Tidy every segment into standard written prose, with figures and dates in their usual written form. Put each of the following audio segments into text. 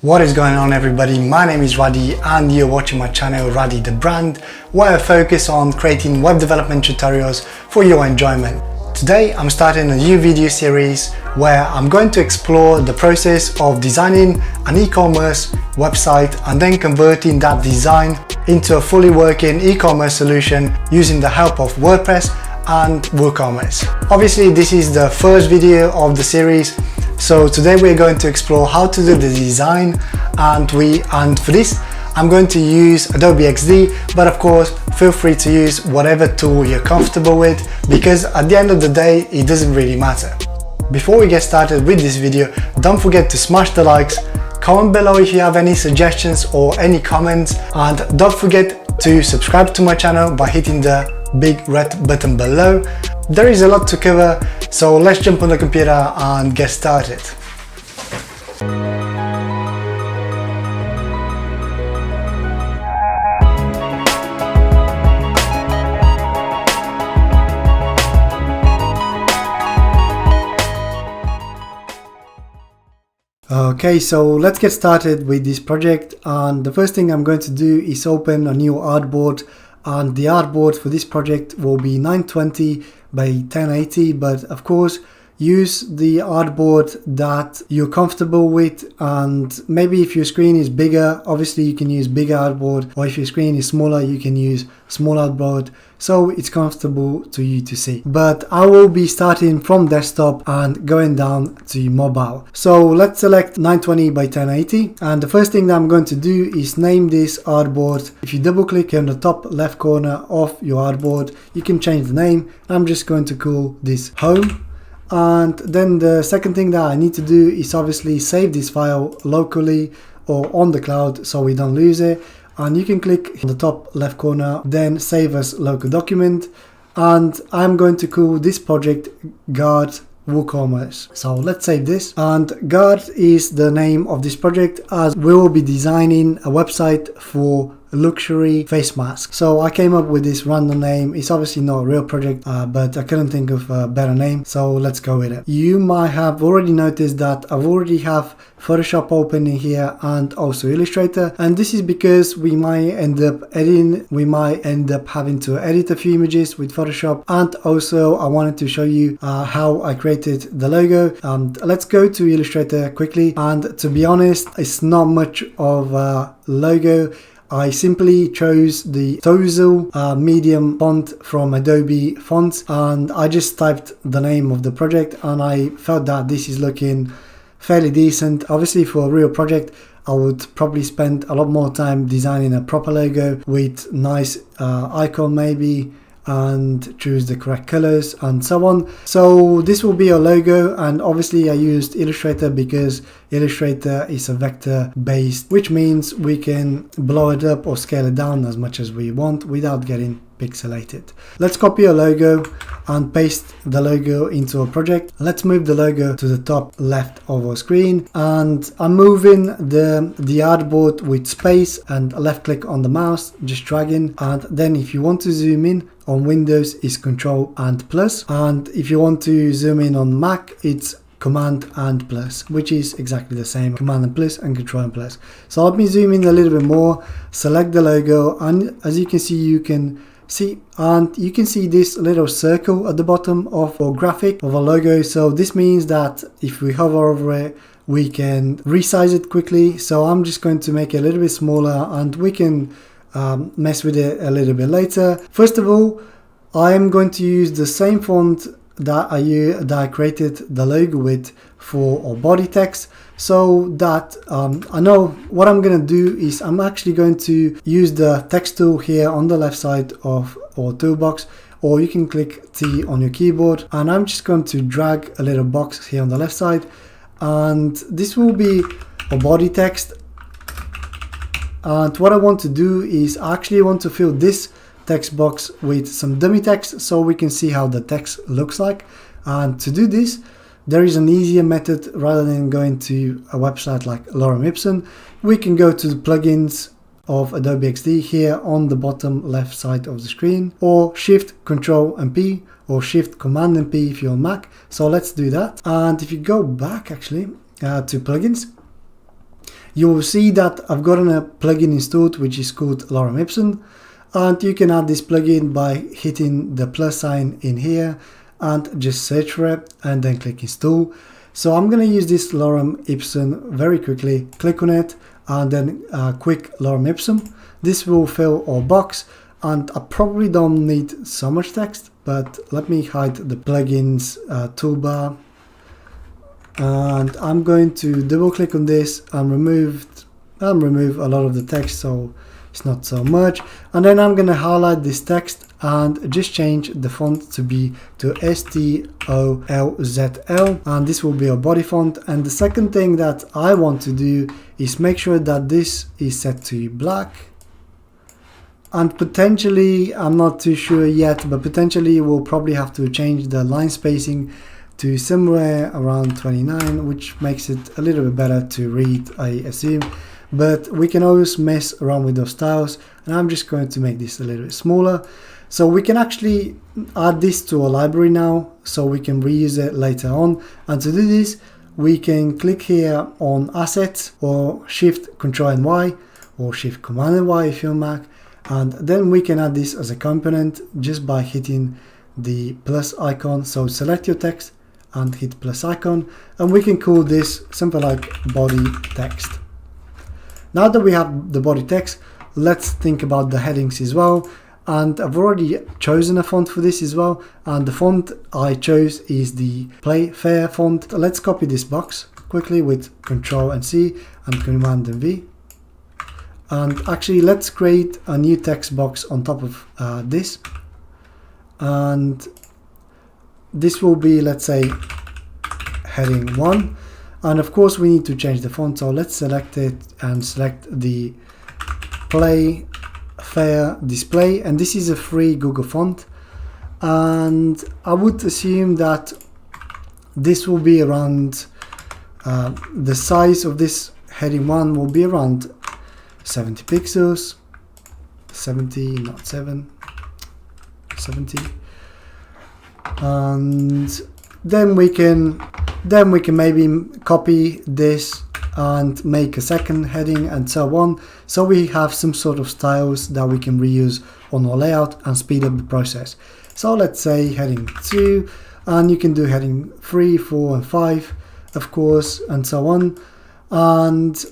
What is going on, everybody? My name is Radi and you're watching my channel Radi the Brand, where I focus on creating web development tutorials for your enjoyment. Today I'm starting a new video series where I'm going to explore the process of designing an e-commerce website and then converting that design into a fully working e-commerce solution using the help of WordPress and WooCommerce. Obviously this is the first video of the series, so today we're going to explore how to do the design, and for this I'm going to use Adobe XD, but of course feel free to use whatever tool you're comfortable with, because at the end of the day it doesn't really matter. Before we get started with this video, don't forget to smash the likes, comment below if you have any suggestions or any comments, and don't forget to subscribe to my channel by hitting the big red button below. There is a lot to cover, so let's jump on the computer and get started. Okay, so let's get started with this project, and the first thing I'm going to do is open a new artboard, and the artboard for this project will be 920 by 1080, but of course use the artboard that you're comfortable with, and maybe if your screen is bigger, obviously you can use bigger artboard, or if your screen is smaller you can use small artboard, so it's comfortable to you to see. But I will be starting from desktop and going down to mobile. So let's select 920 by 1080, and the first thing that I'm going to do is name this artboard. If you double click on the top left corner of your artboard, you can change the name. I'm just going to call this home. And then the second thing that I need to do is obviously save this file locally or on the cloud so we don't lose it. And you can click on the top left corner, then save as local document. And I'm going to call this project Guard WooCommerce. So let's save this. And Guard is the name of this project, as we will be designing a website for luxury face mask. So I came up with this random name. It's obviously not a real project, but I couldn't think of a better name, so let's go with it. You might have already noticed that I've already have Photoshop open in here and also Illustrator, and this is because we might end up having to edit a few images with Photoshop. And also I wanted to show you how I created the logo. Let's go to Illustrator quickly, and to be honest, it's not much of a logo. I simply chose the Tozel medium font from Adobe Fonts, and I just typed the name of the project, and I felt that this is looking fairly decent. Obviously for a real project I would probably spend a lot more time designing a proper logo with nice icon maybe, and choose the correct colors and so on. So this will be a logo, and obviously I used Illustrator because Illustrator is a vector based, which means we can blow it up or scale it down as much as we want without getting pixelated. Let's copy a logo and paste the logo into a project. Let's move the logo to the top left of our screen, and I'm moving the artboard with space and left click on the mouse, just dragging. And then if you want to zoom in on Windows, is Control and plus, and if you want to zoom in on Mac, it's Command and plus, which is exactly the same, Command and plus and Control and plus. So let me zoom in a little bit more, select the logo, and as you can see, you can see this little circle at the bottom of our graphic of our logo. So this means that if we hover over it, we can resize it quickly. So I'm just going to make it a little bit smaller, and we can mess with it a little bit later. First of all, I am going to use the same font that I created the logo with for our body text, so that I know what I'm going to do is I'm actually going to use the text tool here on the left side of our toolbox, or you can click T on your keyboard, and I'm just going to drag a little box here on the left side, and this will be a body text. And what I want to do is I actually want to fill this text box with some dummy text so we can see how the text looks like. And to do this, there is an easier method. Rather than going to a website like Lorem Ipsum, we can go to the plugins of Adobe XD here on the bottom left side of the screen, or Shift Control and P, or Shift Command and P if you're on Mac. So let's do that. And if you go back actually to plugins, you will see that I've gotten a plugin installed which is called Lorem Ipsum, and you can add this plugin by hitting the plus sign in here and just search for it and then click install. So I'm going to use this Lorem Ipsum very quickly. Click on it and then quick Lorem Ipsum. This will fill our box, and I probably don't need so much text, but let me hide the plugins toolbar, and I'm going to double click on this and remove a lot of the text so it's not so much, and then I'm going to highlight this text and just change the font to STOLZL, and this will be a body font. And the second thing that I want to do is make sure that this is set to black, and potentially, I'm not too sure yet, but potentially we'll probably have to change the line spacing to somewhere around 29, which makes it a little bit better to read, I assume. But we can always mess around with those styles, and I'm just going to make this a little bit smaller. So we can actually add this to our library now, so we can reuse it later on. And to do this, we can click here on Assets, or Shift Control and Y, or Shift Command and Y if you're on Mac. And then we can add this as a component just by hitting the plus icon. So select your text and hit plus icon, and we can call this something like body text. Now that we have the body text, let's think about the headings as well. And I've already chosen a font for this as well, and the font I chose is the Playfair font. Let's copy this box quickly with Control and C and Command and V. And actually, let's create a new text box on top of this, and this will be, let's say, heading 1. And of course we need to change the font, so let's select it and select the Playfair display, and this is a free Google font, and I would assume that this will be around the size of this heading 1 will be around 70 pixels, 70, not 7, 70, and then we can maybe copy this and make a second heading and so on, so we have some sort of styles that we can reuse on our layout and speed up the process. So let's say heading 2, and you can do heading 3, 4 and 5 of course, and so on. And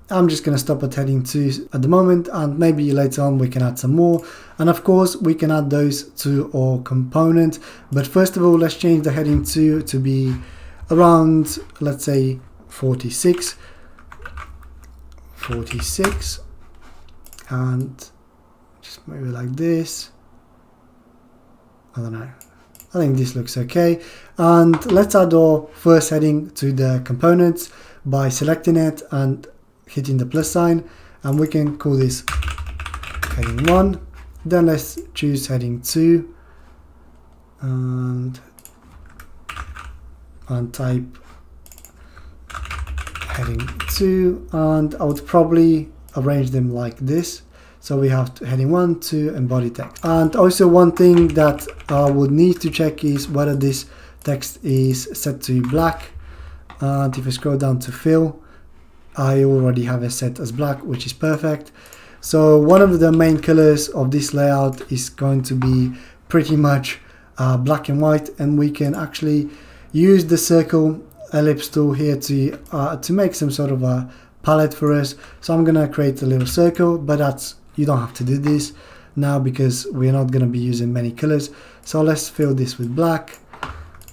I'm just going to stop at heading 2 at the moment, and maybe later on we can add some more. And of course we can add those to our component, but first of all let's change the heading 2 to be around, let's say, 46, and just maybe like this. I don't know, I think this looks okay. And let's add our first heading to the components by selecting it and hitting the plus sign, and we can call this heading 1. Then let's choose heading 2 and type heading 2, and I would probably arrange them like this. So we have heading 1, 2 and body text. And also one thing that I would need to check is whether this text is set to black. And if I scroll down to fill, I already have it set as black, which is perfect. So one of the main colors of this layout is going to be pretty much black and white, and we can actually use the circle ellipse tool here to make some sort of a palette for us. So I'm gonna create a little circle, but you don't have to do this now because we're not gonna be using many colors. So let's fill this with black,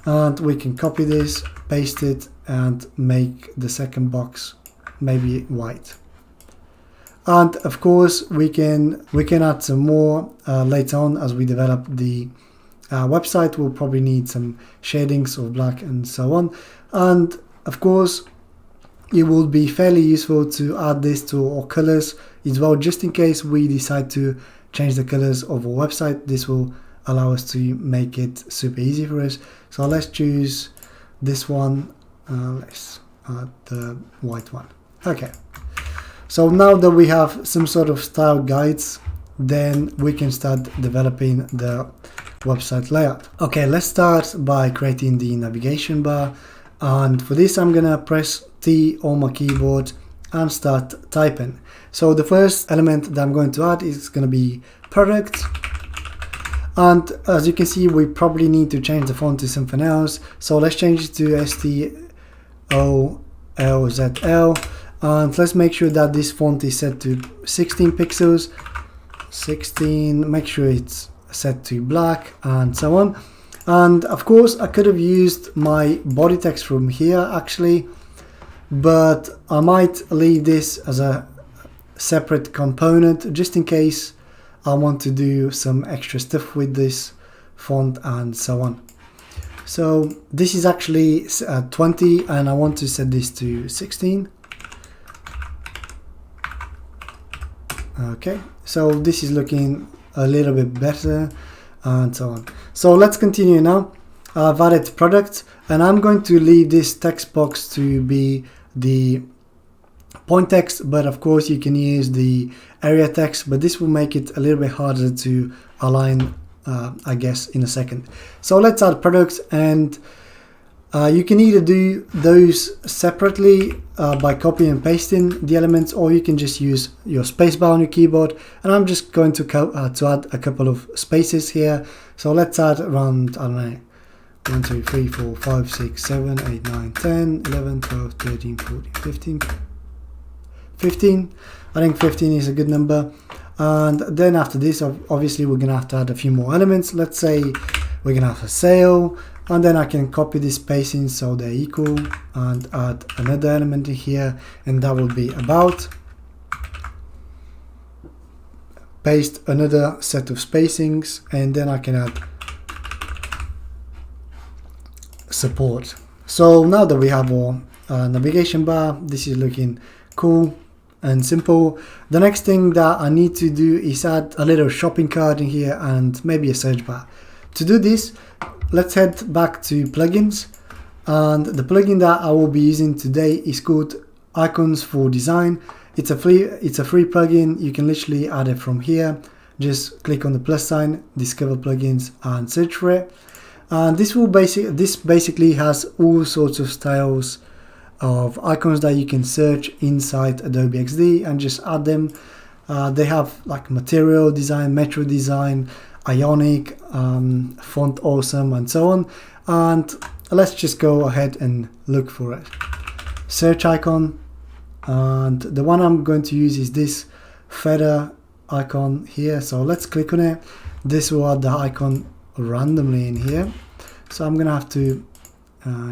and we can copy this, paste it, and make the second box maybe white. And of course we can add some more later on as we develop the website. We'll probably need some shadings of black and so on. And of course it will be fairly useful to add this to our colors as well, just in case we decide to change the colors of our website. This will allow us to make it super easy for us. So let's choose this one, let's add the white one. Okay, so now that we have some sort of style guides, then we can start developing the website layout. Okay, let's start by creating the navigation bar, and for this I'm gonna press T on my keyboard and start typing. So the first element that I'm going to add is going to be product. And as you can see, we probably need to change the font to something else. So let's change it to STOLZL. And let's make sure that this font is set to 16 pixels. 16, make sure it's set to black and so on. And of course, I could have used my body text from here actually, but I might leave this as a separate component just in case I want to do some extra stuff with this font and so on. So this is actually 20 and I want to set this to 16. Okay, so this is looking a little bit better and so on. So let's continue now. I've added product and I'm going to leave this text box to be the point text, but of course you can use the area text, but this will make it a little bit harder to align, I guess, in a second. So let's add products, and you can either do those separately by copying and pasting the elements, or you can just use your spacebar on your keyboard. And I'm just going to add a couple of spaces here. So let's add around, I don't know, 1, 2, 3, 4, 5, 6, 7, 8, 9, 10, 11, 12, 13, 14, 15. 15. I think 15 is a good number. And then after this, obviously we're going to have to add a few more elements. Let's say we're going to have a sale, and then I can copy this spacing so they're equal and add another element in here, and that will be about. Paste another set of spacings, and then I can add support. So now that we have our navigation bar, this is looking cool and simple. The next thing that I need to do is add a little shopping cart in here and maybe a search bar. To do this, let's head back to plugins, and the plugin that I will be using today is called Icons for Design. It's a free plugin. You can literally add it from here. Just click on the plus sign, discover plugins, and search for it. And this basically has all sorts of styles of icons that you can search inside Adobe XD and just add them. They have like material design, metro design, ionic, font awesome, and so on. And let's just go ahead and look for it. Search icon, and the one I'm going to use is this feather icon here. So let's click on it. This will add the icon randomly in here. So I'm gonna have to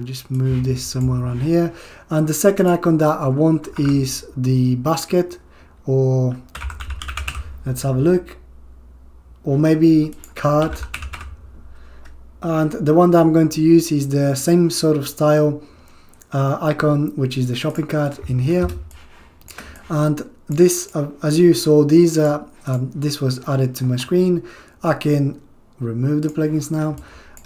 just move this somewhere around here. And the second icon that I want is the basket, or let's have a look, or maybe cart. And the one that I'm going to use is the same sort of style icon, which is the shopping cart in here. And this, as you saw, these this was added to my screen. I can remove the plugins now.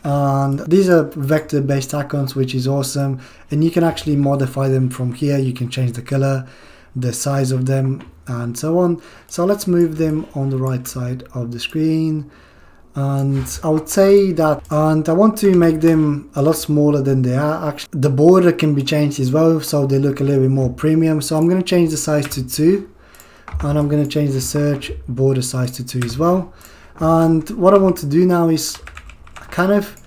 And these are vector based icons, which is awesome, and you can actually modify them from here. You can change the color, the size of them, and so on. So let's move them on the right side of the screen, and I would say that, and I want to make them a lot smaller than they are. Actually, the border can be changed as well, so they look a little bit more premium. So I'm going to change the size to 2, and I'm going to change the search border size to 2 as well. And what I want to do now is kind of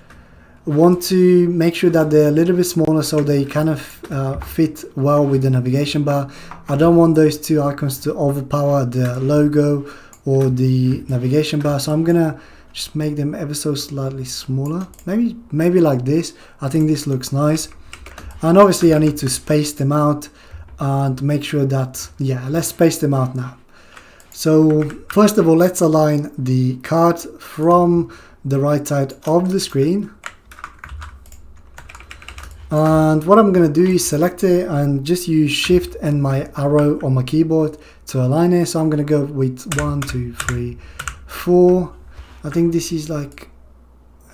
want to make sure that they're a little bit smaller so they kind of fit well with the navigation bar. I don't want those two icons to overpower the logo or the navigation bar, so I'm gonna just make them ever so slightly smaller, maybe like this. I think this looks nice. And obviously I need to space them out and make sure that, yeah, let's space them out now. So first of all, let's align the cart from the right side of the screen, and what I'm going to do is select it and just use shift and my arrow on my keyboard to align it. So I'm going to go with 1, 2, 3, 4. I think this is like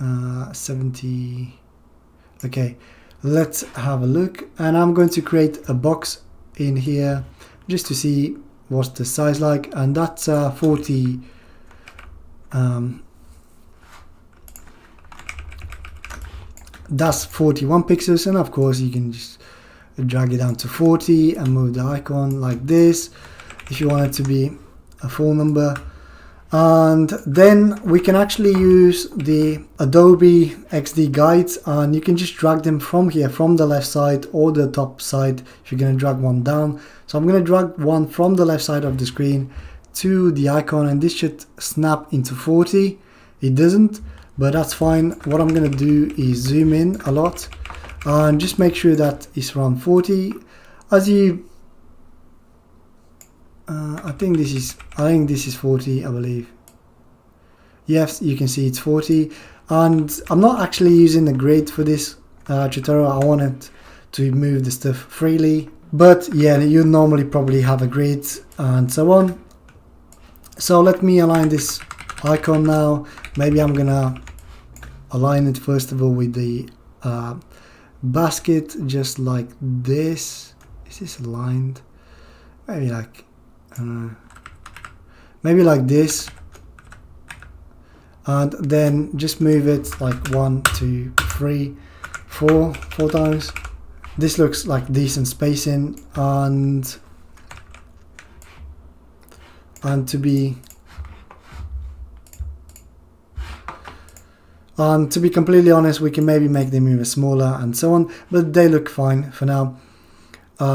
70. Okay, let's have a look, and I'm going to create a box in here just to see what's the size like, and that's 40. That's 41 pixels, and of course you can just drag it down to 40 and move the icon like this if you want it to be a full number. And then we can actually use the Adobe XD guides, and you can just drag them from here, from the left side or the top side if you're going to drag one down. So I'm going to drag one from the left side of the screen to the icon, and this should snap into 40. It doesn't, but that's fine. What I'm going to do is zoom in a lot and just make sure that it's around 40. As you I think this is 40, I believe. Yes, you can see it's 40, and I'm not actually using the grid for this tutorial. I wanted to move the stuff freely, but yeah, you normally probably have a grid and so on. So let me align this icon now. Maybe I'm gonna align it first of all with the basket, just like this. Is this aligned? Maybe like maybe like this, and then just move it like 1, 2, 3, 4 times. This looks like decent spacing, and to be completely honest, we can maybe make them even smaller and so on, but they look fine for now.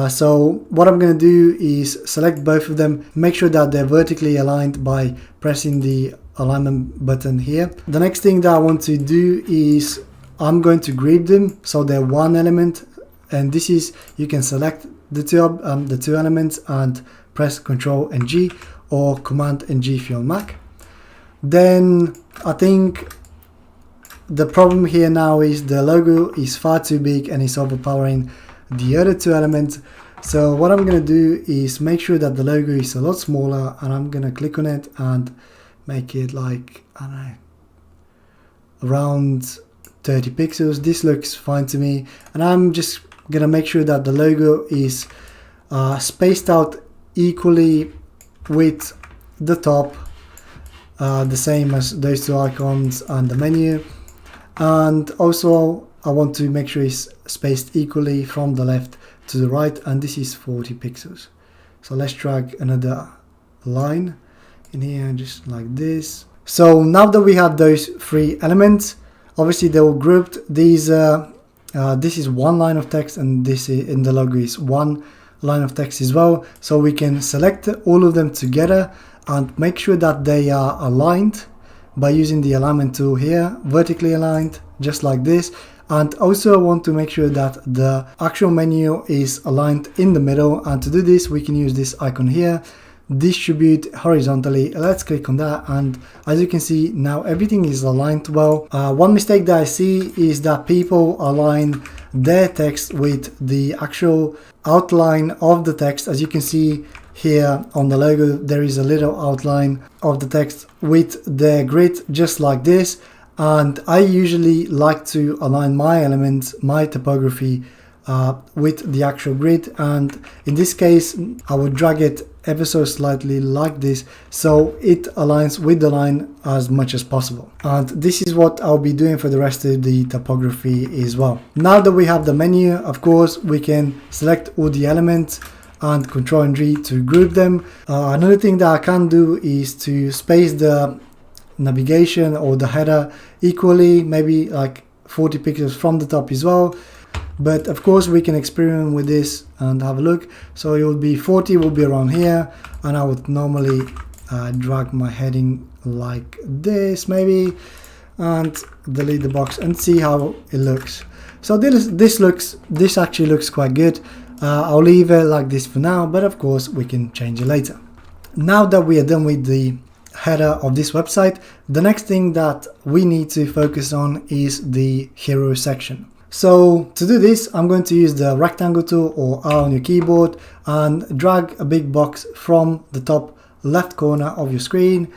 So what I'm going to do is select both of them, make sure that they're vertically aligned by pressing the alignment button here. The next thing that I want to do is I'm going to group them so they're one element, and this is, you can select the two elements and press Ctrl and G or Command and G if you're on Mac. Then I think the problem here now is the logo is far too big and it's overpowering the other two elements. So what I'm going to do is make sure that the logo is a lot smaller, and I'm going to click on it and make it like, I don't know, around 30 pixels. This looks fine to me, and I'm just going to make sure that the logo is spaced out equally with the top, the same as those two icons and the menu. And also I want to make sure it's spaced equally from the left to the right, and this is 40 pixels. So let's drag another line in here just like this. So now that we have those three elements, obviously they were grouped. These this is one line of text, and this is, in the logo is one line of text as well. So we can select all of them together and make sure that they are aligned by using the alignment tool here, vertically aligned, just like this. And also I want to make sure that the actual menu is aligned in the middle, and to do this we can use this icon here, distribute horizontally. Let's click on that, and as you can see now everything is aligned well. One mistake that I see is that people align their text with the actual outline of the text. As you can see here on the logo, there is a little outline of the text with the grid just like this. And I usually like to align my elements, my typography with the actual grid, and in this case I would drag it ever so slightly like this so it aligns with the line as much as possible. And this is what I'll be doing for the rest of the typography as well. Now that we have the menu, of course we can select all the elements and Ctrl and G to group them. Another thing that I can do is to space the navigation or the header equally, maybe like 40 pixels from the top as well. But of course we can experiment with this and have a look. So it will be 40 will be around here, and I would normally drag my heading like this maybe, and delete the box and see how it looks. So this actually looks quite good. I'll leave it like this for now, but of course we can change it later. Now that we are done with the header of this website, the next thing that we need to focus on is the hero section. So to do this, I'm going to use the rectangle tool or R on your keyboard and drag a big box from the top left corner of your screen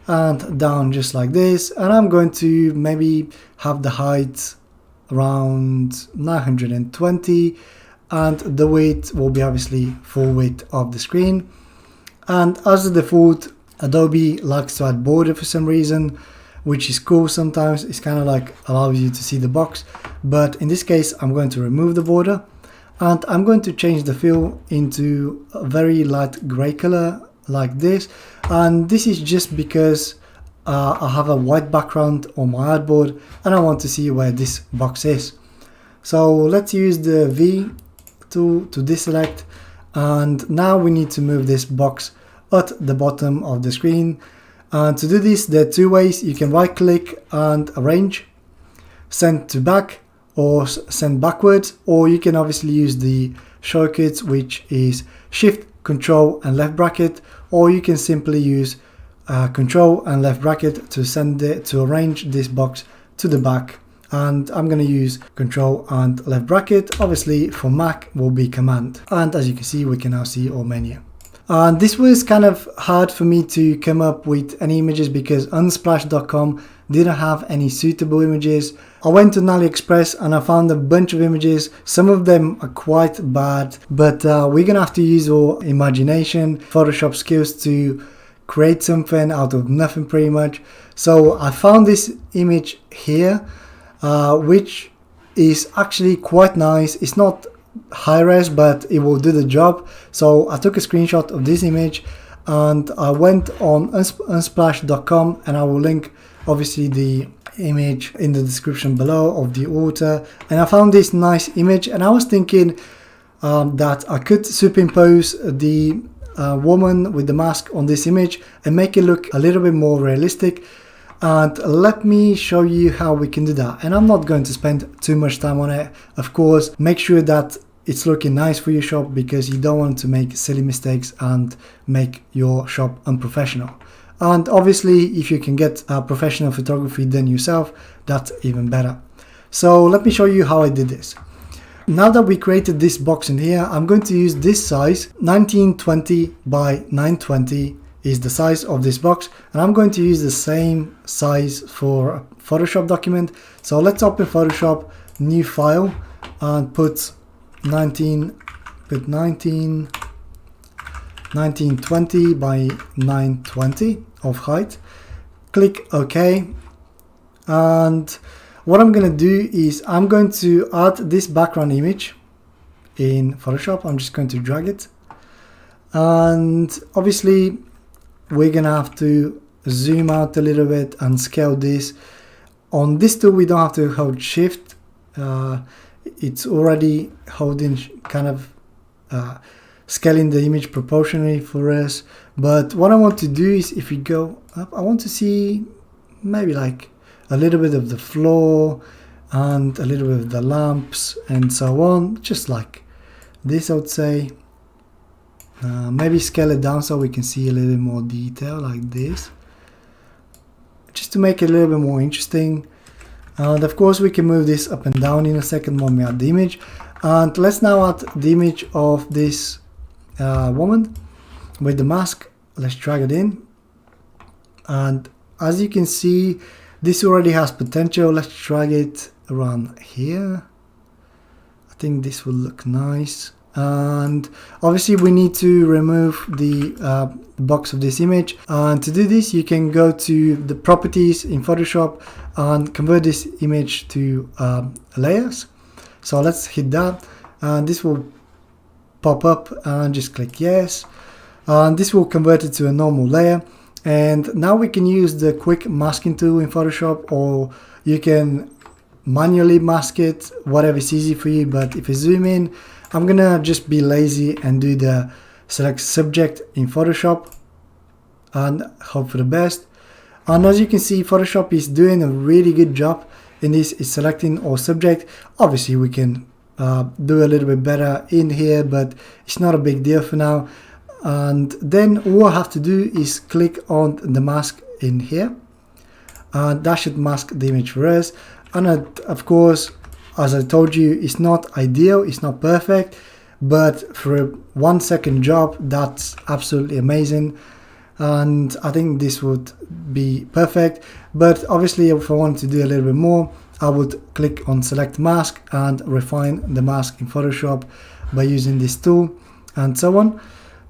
and down just like this. And I'm going to maybe have the height around 920, and the width will be obviously full width of the screen. And as a default, Adobe likes to add border for some reason, which is cool sometimes. It's kind of like allows you to see the box, but in this case I'm going to remove the border, and I'm going to change the fill into a very light gray color like this. And this is just because I have a white background on my artboard and I want to see where this box is. So let's use the V tool to deselect, and now we need to move this box at the bottom of the screen. And to do this, there are two ways. You can right click and arrange, send to back or send backwards, or you can obviously use the shortcuts, which is Shift, Control and left bracket, or you can simply use Control and left bracket to arrange this box to the back. And I'm going to use Control and left bracket. Obviously for Mac will be Command. And as you can see, we can now see our menu. And this was kind of hard for me to come up with any images because Unsplash.com didn't have any suitable images. I went to AliExpress and I found a bunch of images. Some of them are quite bad, but we're gonna have to use our imagination, Photoshop skills to create something out of nothing pretty much. So I found this image here, which is actually quite nice. It's not high res, but it will do the job. So I took a screenshot of this image and I went on unsplash.com, and I will link obviously the image in the description below of the author. And I found this nice image, and I was thinking that I could superimpose the woman with the mask on this image and make it look a little bit more realistic. And let me show you how we can do that. And I'm not going to spend too much time on it. Of course, make sure that it's looking nice for your shop, because you don't want to make silly mistakes and make your shop unprofessional. And obviously, if you can get professional photography done yourself, that's even better. So let me show you how I did this. Now that we created this box in here, I'm going to use this size. 1920 by 920 is the size of this box, and I'm going to use the same size for a Photoshop document. So let's open Photoshop, new file, and put 1920 by 920 of height. Click OK. And what I'm going to do is I'm going to add this background image in Photoshop. I'm just going to drag it, and obviously we're going to have to zoom out a little bit and scale this. On this tool we don't have to hold shift, it's already holding kind of scaling the image proportionally for us. But what I want to do is, if we go up, I want to see maybe like a little bit of the floor and a little bit of the lamps and so on, just like this I would say. Maybe scale it down so we can see a little bit more detail like this, just to make it a little bit more interesting. And of course we can move this up and down in a second when we add the image. And let's now add the image of this woman with the mask. Let's drag it in, and as you can see, this already has potential. Let's drag it around here. I think this will look nice. And obviously we need to remove the box of this image, and to do this you can go to the properties in Photoshop and convert this image to layers. So let's hit that, and this will pop up, and just click yes, and this will convert it to a normal layer. And now we can use the quick masking tool in Photoshop, or you can manually mask it, whatever is easy for you. But if I zoom in, I'm gonna just be lazy and do the select subject in Photoshop and hope for the best. And as you can see, Photoshop is doing a really good job in this. It's selecting our subject. Obviously we can do a little bit better in here, but it's not a big deal for now. And then all I have to do is click on the mask in here, and that should mask the image for us. And of course, as I told you, it's not ideal, it's not perfect, but for a 1 second job, that's absolutely amazing. And I think this would be perfect. But obviously, if I wanted to do a little bit more, I would click on select mask and refine the mask in Photoshop by using this tool and so on.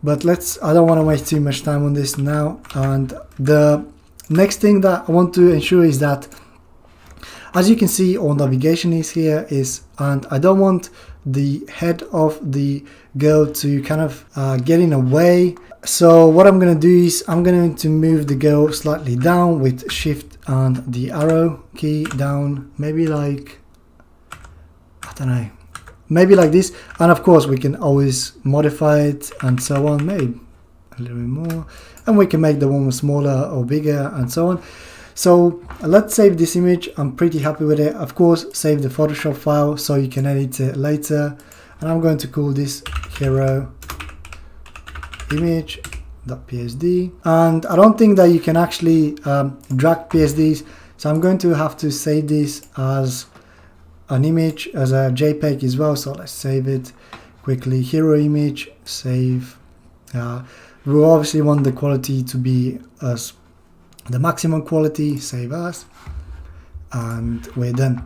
But I don't want to waste too much time on this now. And the next thing that I want to ensure is that, as you can see, our navigation is here, and I don't want the head of the girl to kind of get in a way. So what I'm going to do is I'm going to move the girl slightly down with shift and the arrow key down, maybe like, I don't know, maybe like this. And of course we can always modify it and so on, maybe a little bit more, and we can make the one smaller or bigger and so on. So let's save this image. I'm pretty happy with it. Of course, save the Photoshop file so you can edit it later. And I'm going to call this hero image.psd. And I don't think that you can actually drag PSDs. So I'm going to have to save this as an image, as a JPEG as well. So let's save it quickly. Hero image, save. We obviously want the quality to be as the maximum quality, save as, and we're done.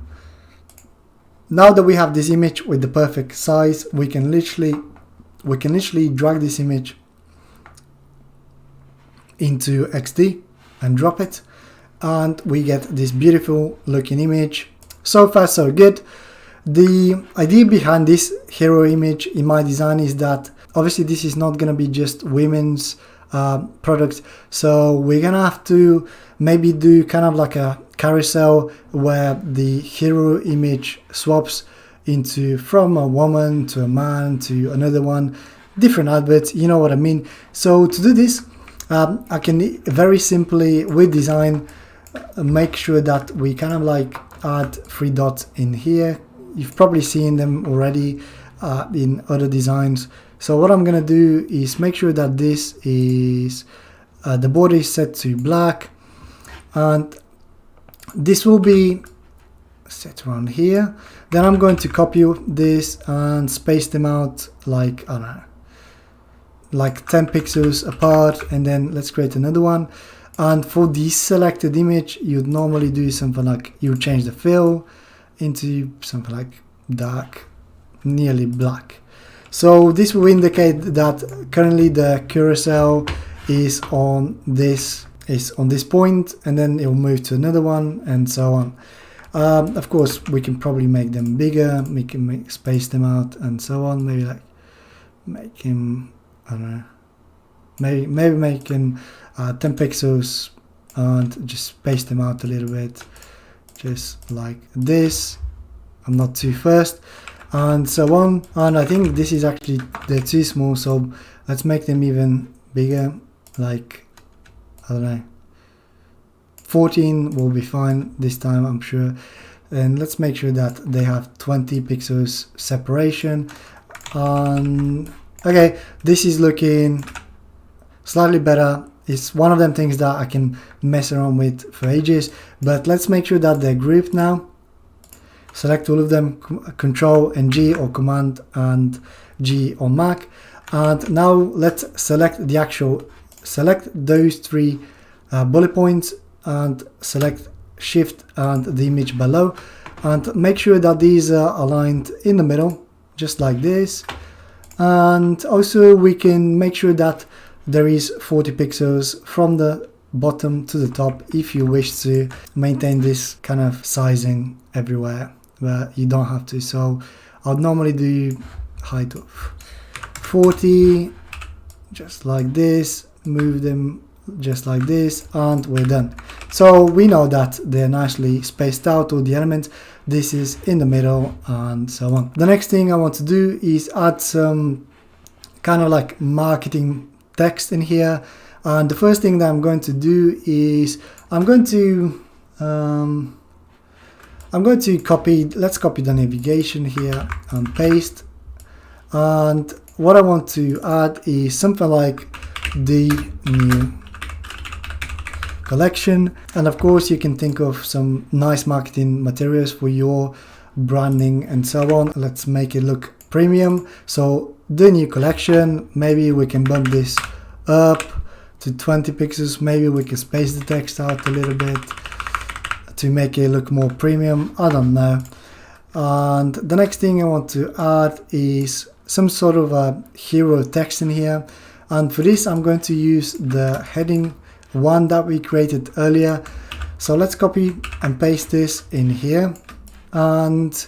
Now that we have this image with the perfect size, we can literally drag this image into XD and drop it, and we get this beautiful looking image. So far so good. The idea behind this hero image in my design is that obviously this is not going to be just women's products, so we're gonna have to maybe do kind of like a carousel where the hero image swaps into from a woman to a man to another one, different adverts, you know what I mean. So to do this, I can very simply with design make sure that we kind of like add 3 dots in here. You've probably seen them already in other designs. So what I'm going to do is make sure that this is the border is set to black, and this will be set around here. Then I'm going to copy this and space them out like, I don't know, like 10 pixels apart, and then let's create another one. And for the selected image, you'd normally do something like you change the fill into something like dark, nearly black. So this will indicate that currently the carousel is on this point, and then it will move to another one and so on. Of course, we can probably make them bigger, we can space them out and so on. Maybe like make him, I don't know, maybe make him 10 pixels and just space them out a little bit, just like this. I'm not too fast. And so on, and I think this is actually, they're too small, so let's make them even bigger, like, I don't know, 14 will be fine this time, I'm sure. And let's make sure that they have 20 pixels separation. Okay, this is looking slightly better. It's one of them things that I can mess around with for ages, but let's make sure that they're grouped now. Select all of them, Control and G, or Command and G on Mac. And now let's select those 3 bullet points and select Shift and the image below, and make sure that these are aligned in the middle, just like this. And also we can make sure that there is 40 pixels from the bottom to the top if you wish to maintain this kind of sizing everywhere, where you don't have to. So I'll normally do height of 40, just like this, move them just like this, and we're done. So we know that they're nicely spaced out, all the elements. This is in the middle and so on. The next thing I want to do is add some kind of like marketing text in here. And the first thing that I'm going to do is I'm going to copy, let's copy the navigation here and paste. And what I want to add is something like the new collection. And of course you can think of some nice marketing materials for your branding and so on. Let's make it look premium. So the new collection, maybe we can bump this up to 20 pixels. Maybe we can space the text out a little bit to make it look more premium, I don't know. And the next thing I want to add is some sort of a hero text in here, and for this I'm going to use the heading one that we created earlier. So let's copy and paste this in here, and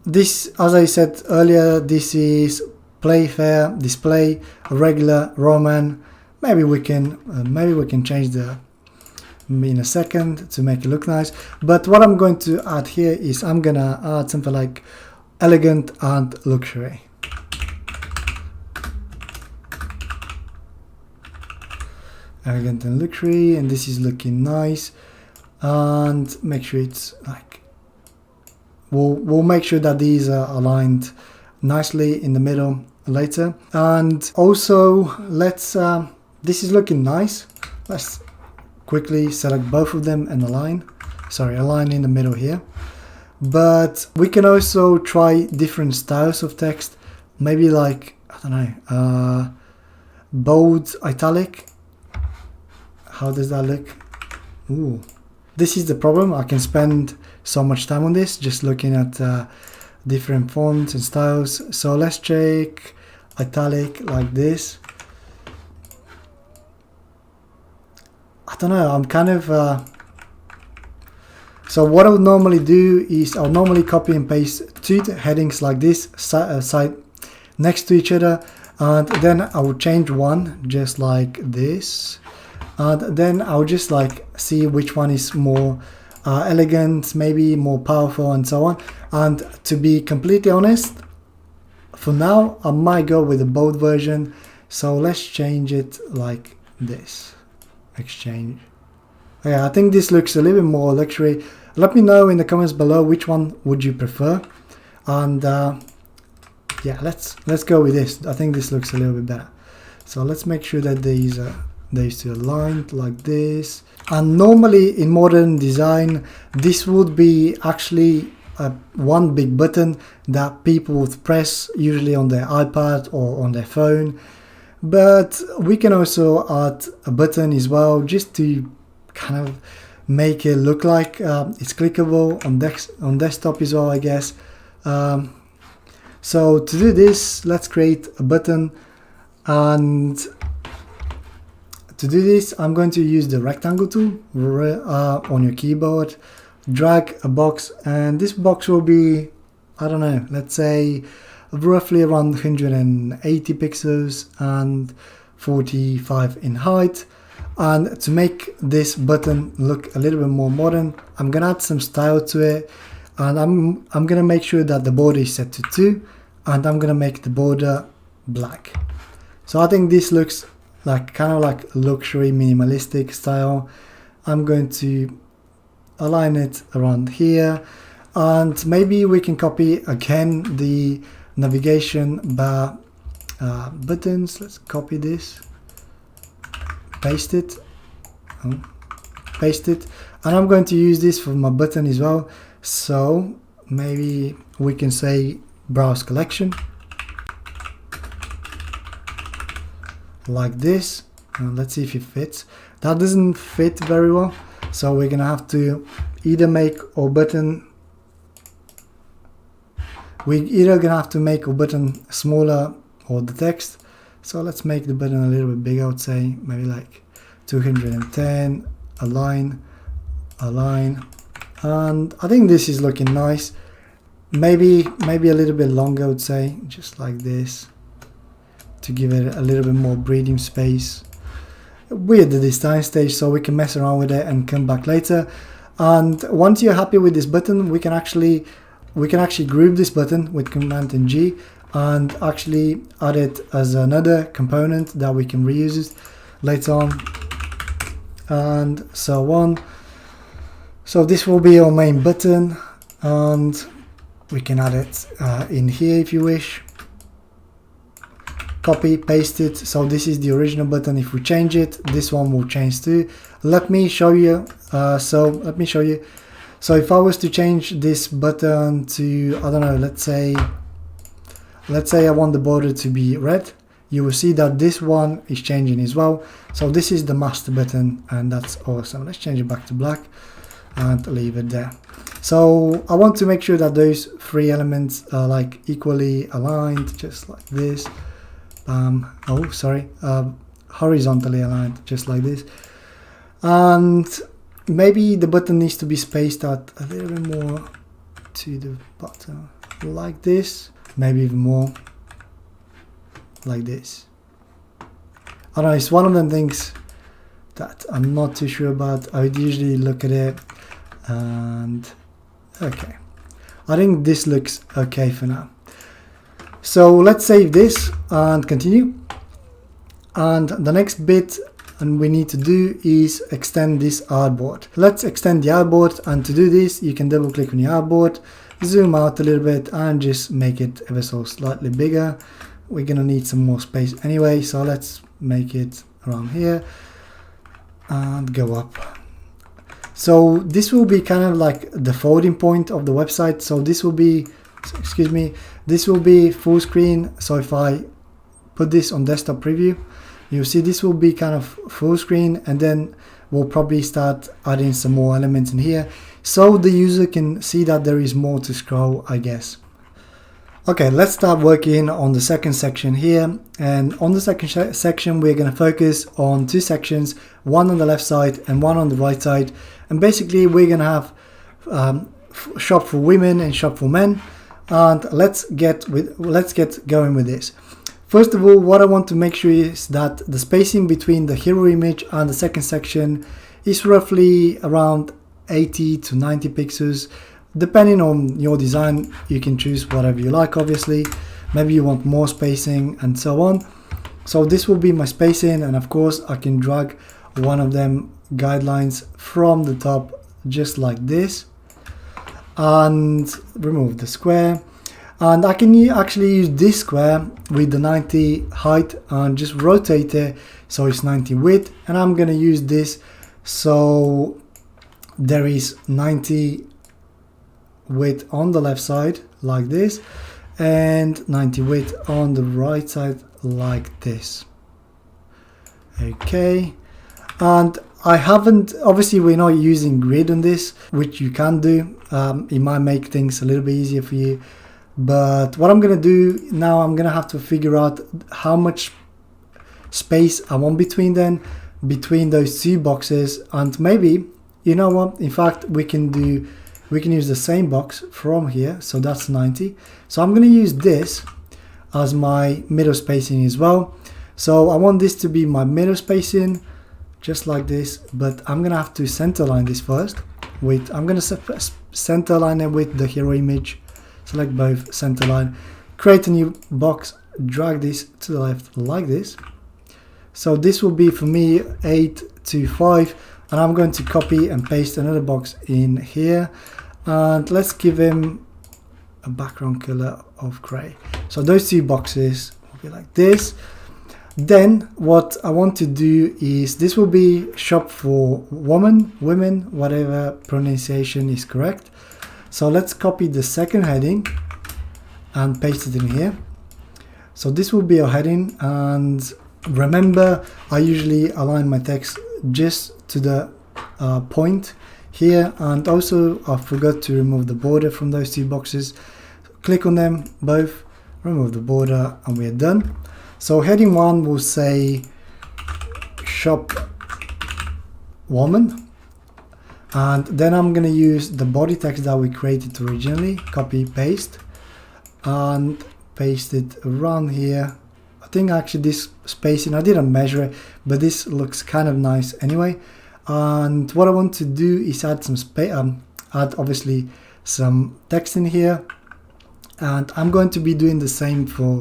this, as I said earlier, this is Playfair, display, regular, Roman. Maybe we can change the in a second to make it look nice. But what I'm going to add here is I'm gonna add something like elegant and luxury. Elegant and luxury, and this is looking nice. And make sure it's like, we'll make sure that these are aligned nicely in the middle later. And also let's this is looking nice. Let's quickly select both of them and align in the middle here. But we can also try different styles of text, maybe like, I don't know, bold, italic. How does that look? Ooh, this is the problem. I can spend so much time on this just looking at different fonts and styles. So let's check italic like this. I don't know, I'm kind of so what I would normally do is I'll normally copy and paste two headings like this side next to each other, and then I will change one just like this, and then I'll just like see which one is more elegant, maybe more powerful, and so on. And to be completely honest, for now I might go with the bold version, so let's change it like this. Exchange. Yeah, I think this looks a little bit more luxury. Let me know in the comments below which one would you prefer, and yeah, let's go with this. I think this looks a little bit better. So let's make sure that these two aligned like this. And normally in modern design, this would be actually one big button that people would press, usually on their iPad or on their phone. But we can also add a button as well, just to kind of make it look like it's clickable on desktop as well, I guess. So to do this, let's create a button, and to do this I'm going to use the rectangle tool on your keyboard, drag a box, and this box will be, I don't know, let's say roughly around 180 pixels and 45 in height. And to make this button look a little bit more modern, I'm gonna add some style to it, and I'm gonna make sure that the border is set to 2, and I'm gonna make the border black. So I think this looks like kind of like luxury minimalistic style. I'm going to align it around here, and maybe we can copy again the navigation bar buttons. Let's copy this, paste it, and I'm going to use this for my button as well. So maybe we can say browse collection like this, and let's see if it fits. That doesn't fit very well, so we're gonna have to either make our button smaller or the text. So let's make the button a little bit bigger. I would say maybe like 210, align, and I think this is looking nice. Maybe a little bit longer, I would say, just like this, to give it a little bit more breathing space. We're at the design stage, so we can mess around with it and come back later. And once you're happy with this button, we can actually group this button with Command and G and actually add it as another component that we can reuse later on, and so on. So this will be our main button, and we can add it in here if you wish. Copy, paste it. So this is the original button. If we change it, this one will change too. Let me show you. So if I was to change this button to, I don't know, let's say I want the border to be red, you will see that this one is changing as well. So this is the master button, and that's awesome. Let's change it back to black and leave it there. So I want to make sure that those three elements are like equally aligned, just like this. Horizontally aligned, just like this. And maybe the button needs to be spaced out a little bit more to the bottom. like this, maybe even more like this. I don't know, it's one of them things that I'm not too sure about. I would usually look at it and okay, I think this looks okay for now. So let's save this and continue. And the next bit we need to do is extend this artboard. Let's extend the artboard, and to do this you can double click on your artboard, zoom out a little bit and just make it ever so slightly bigger. We're gonna need some more space anyway, so let's make it around here and go up. So this will be kind of like the folding point of the website. So this will be, excuse me, this will be full screen. So if I put this on desktop preview, you'll see this will be kind of full screen, and then we'll probably start adding some more elements in here so the user can see that there is more to scroll, I guess. Okay, let's start working on the second section here. And on the second section, we're going to focus on two sections, one on the left side and one on the right side. And basically, we're going to have shop for women and shop for men. And let's get going with this. First of all, what I want to make sure is that the spacing between the hero image and the second section is roughly around 80 to 90 pixels. Depending on your design, you can choose whatever you like, obviously. Maybe you want more spacing and so on. So this will be my spacing, and of course I can drag one of them guidelines from the top just like this and remove the square. And I can actually use this square with the 90 height and just rotate it so it's 90 width, and I'm gonna use this so there is 90 width on the left side like this and 90 width on the right side like this. Okay, and I haven't, obviously we're not using grid on this, which you can do. It might make things a little bit easier for you, but what I'm gonna do now, I'm gonna have to figure out how much space I want between those two boxes. And maybe, you know what, in fact we can use the same box from here, so that's 90. So I'm going to use this as my middle spacing as well. So I want this to be my middle spacing, just like this, but I'm going to have to center line this first. I'm going to center line it with the hero image, select both, center line, create a new box, drag this to the left like this. So this will be for me 8 to 5. And I'm going to copy and paste another box in here, and let's give him a background color of gray. So those two boxes will be like this. Then what I want to do is, this will be shop for women, whatever pronunciation is correct. So let's copy the second heading and paste it in here. So this will be our heading, and remember I usually align my text just to the point here, and also I forgot to remove the border from those two boxes. Click on them both, remove the border, and we're done. So heading 1 will say shop woman, and then I'm going to use the body text that we created originally, copy paste and paste it around here. I think actually this spacing, I didn't measure it, but this looks kind of nice anyway. And what I want to do is add some space, add obviously some text in here, and I'm going to be doing the same for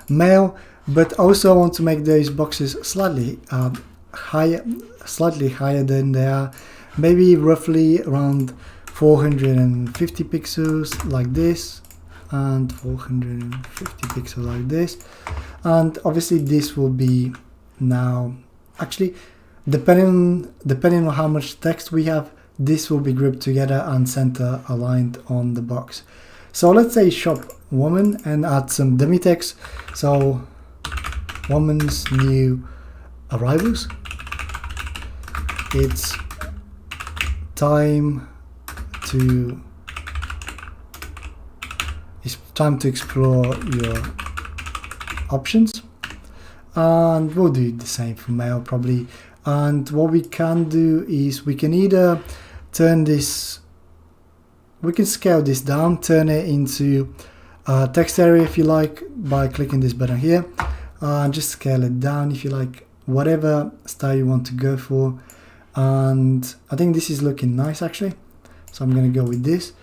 male, but also I want to make those boxes slightly higher than they are, maybe roughly around 450 pixels like this, and 450 pixels like this. And obviously this will be now, actually depending on how much text we have, this will be grouped together and center aligned on the box. So let's say shop woman and add some dummy text. So woman's new arrivals, it's time to explore your options. And we'll do the same for male probably. And what we can do is we can either turn this, we can scale this down, turn it into text area if you like by clicking this button here, and just scale it down if you like, whatever style you want to go for. And I think this is looking nice actually, so I'm going to go with this.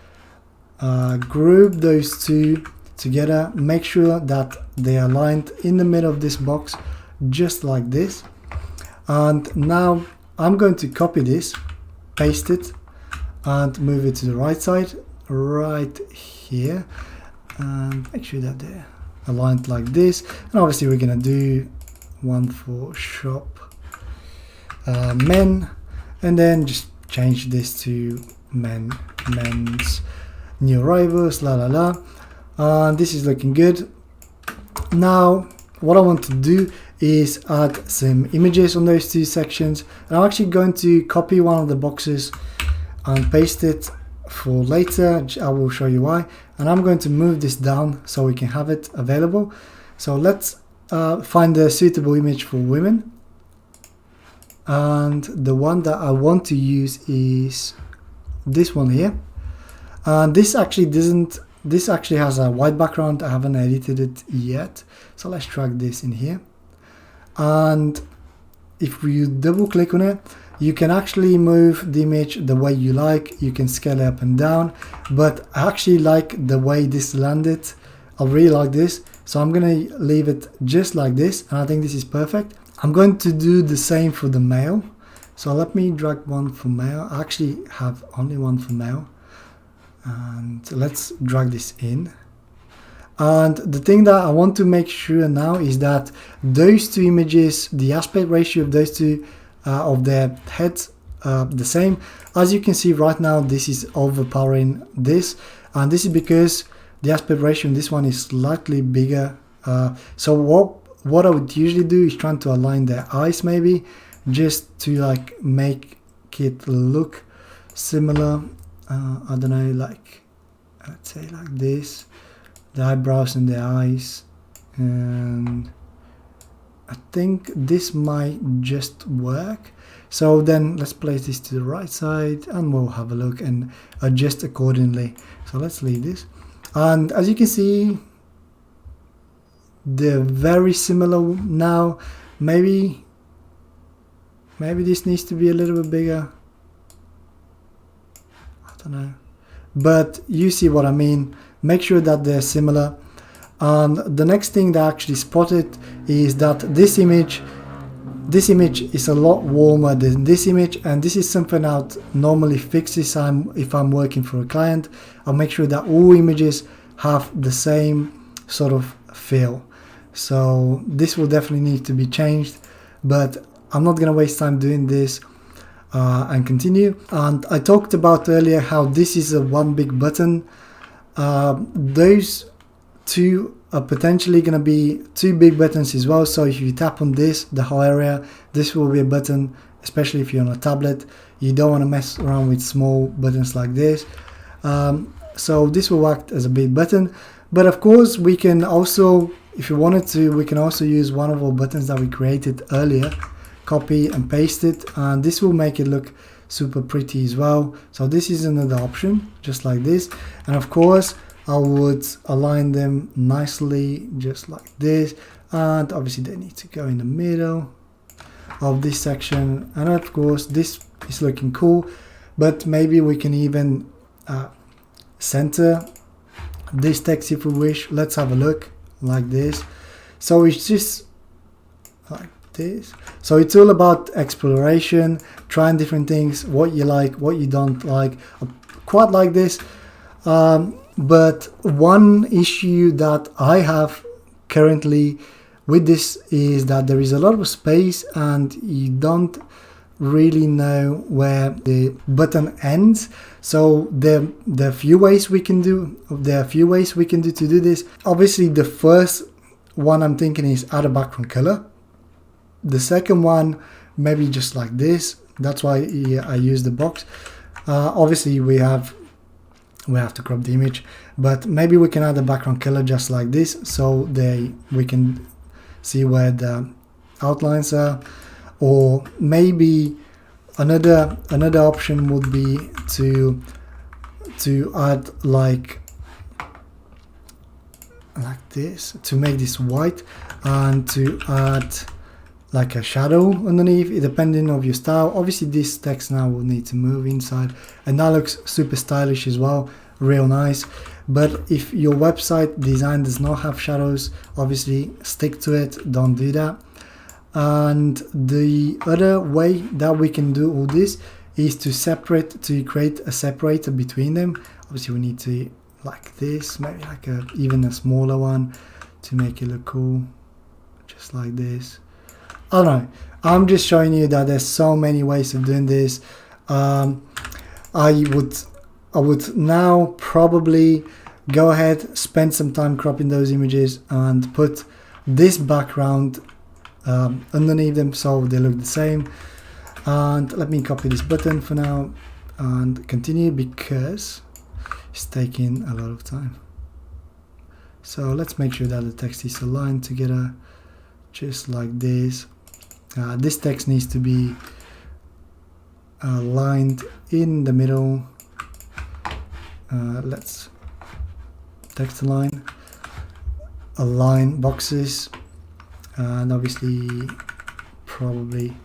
Group those two together, make sure that they are aligned in the middle of this box, just like this. And now I'm going to copy this, paste it, and move it to the right side, right here, and make sure that they're aligned like this. And obviously we're going to do one for shop men, and then just change this to men's new arrivals, la la la. And this is looking good. Now what I want to do is add some images on those two sections, and I'm actually going to copy one of the boxes and paste it for later. I will show you why. And I'm going to move this down so we can have it available. So let's find a suitable image for women, and the one that I want to use is this one here. And this actually has a white background. I haven't edited it yet, so let's drag this in here. And if you double click on it, you can actually move the image the way you like. You can scale it up and down, but I actually like the way this landed. I really like this, so I'm gonna leave it just like this, and I think this is perfect. I'm going to do the same for the male, so let me drag one for male. I actually have only one for male, and let's drag this in. And the thing that I want to make sure now is that those two images, the aspect ratio of those two of their heads, the same. As you can see right now, this is overpowering this, and this is because the aspect ratio in this one is slightly bigger. So what I would usually do is trying to align their eyes, maybe just to like make it look similar. I don't know, like let's say like this, the eyebrows and the eyes, and I think this might just work. So then let's place this to the right side, and we'll have a look and adjust accordingly. So let's leave this, and as you can see, they're very similar now. Maybe this needs to be a little bit bigger, I don't know, but you see what I mean. Make sure that they're similar. And the next thing that I actually spotted is that this image is a lot warmer than this image, and this is something I'd normally fix if I'm working for a client. I'll make sure that all images have the same sort of feel. So this will definitely need to be changed, but I'm not gonna waste time doing this and continue. And I talked about earlier how this is a one big button. Those two are potentially going to be two big buttons as well. So if you tap on this, the whole area, this will be a button, especially if you're on a tablet. You don't want to mess around with small buttons like this. So this will act as a big button. But of course, we can also, if you wanted to, we can also use one of our buttons that we created earlier, copy and paste it, and this will make it look super pretty as well. So this is another option, just like this. And of course I would align them nicely just like this, and obviously they need to go in the middle of this section. And of course this is looking cool, but maybe we can even center this text if we wish. Let's have a look like this. So it's just like this. So it's all about exploration, trying different things, what you like, what you don't like. I quite like this, but one issue that I have currently with this is that there is a lot of space and you don't really know where the button ends. So there are a few ways we can do to do this. Obviously the first one I'm thinking is add a background color. The second one, maybe just like this. That's why I use the box. Obviously we have to crop the image, but maybe we can add a background color just like this, so we can see where the outlines are. Or maybe another option would be to add like like this to make this white, and to add like a shadow underneath, depending on your style. Obviously this text now will need to move inside, and that looks super stylish as well, real nice. But if your website design does not have shadows, obviously stick to it, don't do that. And the other way that we can do all this is to create a separator between them. Obviously we need to, like this, maybe like even a smaller one to make it look cool, just like this. I don't know, I'm just showing you that there's so many ways of doing this. I would now probably go ahead, spend some time cropping those images and put this background underneath them so they look the same. And let me copy this button for now and continue, because it's taking a lot of time. So let's make sure that the text is aligned together, just like this. This text needs to be aligned in the middle. Let's text align boxes, and obviously probably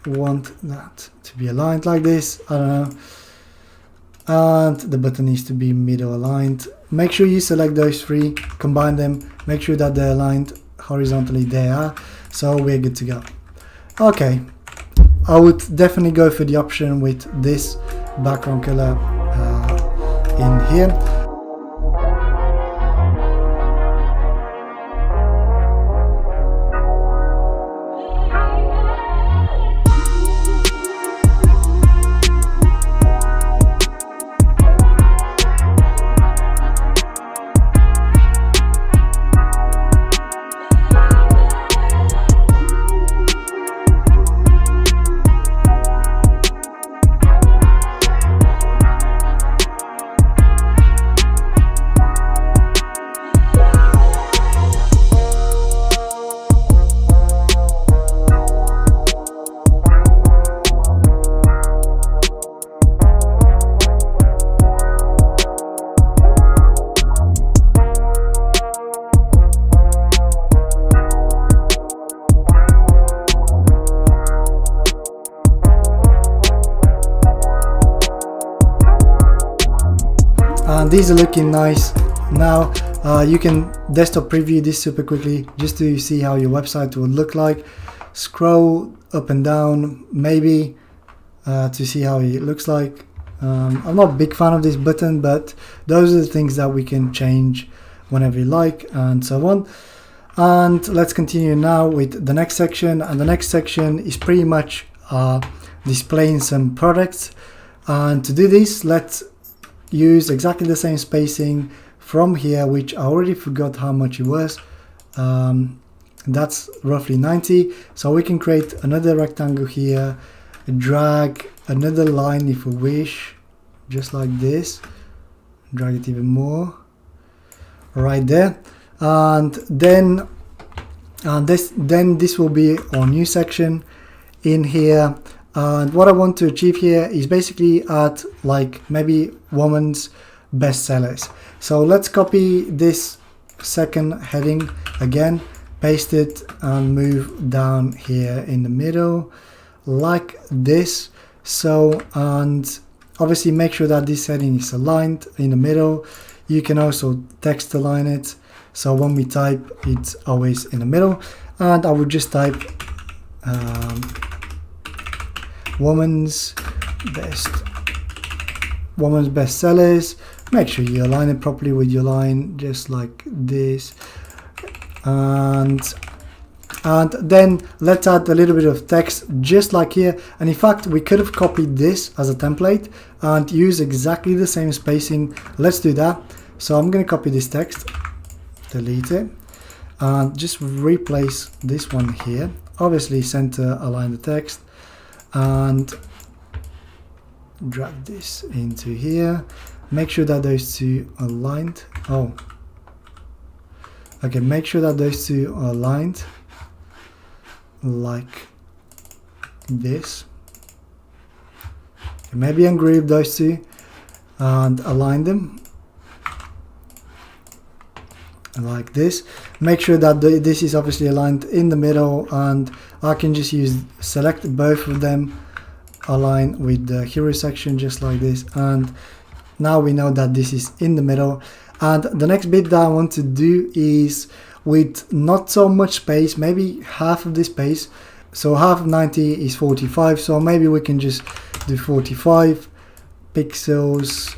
want that to be aligned like this, I don't know. And the button needs to be middle aligned. Make sure you select those three, combine them, make sure that they're aligned horizontally. They are, so we're good to go. Okay, I would definitely go for the option with this background color in here. And these are looking nice. Now you can desktop preview this super quickly just to see how your website will look like. Scroll up and down maybe to see how it looks like. I'm not a big fan of this button, but those are the things that we can change whenever you like, and so on. And let's continue now with the next section, and the next section is pretty much displaying some products. And to do this, let's use exactly the same spacing from here, which I already forgot how much it was. That's roughly 90. So we can create another rectangle here, drag another line if we wish, just like this, drag it even more right there. And then this will be our new section in here. And what I want to achieve here is basically add like maybe women's bestsellers. So let's copy this second heading again, paste it and move down here in the middle like this. So, and obviously make sure that this heading is aligned in the middle. You can also text align it, so when we type it's always in the middle. And I would just type women's bestsellers. Make sure you align it properly with your line, just like this. And then let's add a little bit of text just like here. And in fact, we could have copied this as a template and use exactly the same spacing. Let's do that. So I'm going to copy this text, delete it, and just replace this one here. Obviously center align the text and drag this into here. Make sure that those two are aligned. Oh, okay, make sure that those two are aligned like this. Okay, maybe ungroup those two and align them like this. Make sure that this is obviously aligned in the middle, and I can just select both of them, align with the hero section just like this, and now we know that this is in the middle. And the next bit that I want to do is with not so much space, maybe half of this space. So half of 90 is 45, so maybe we can just do 45 pixels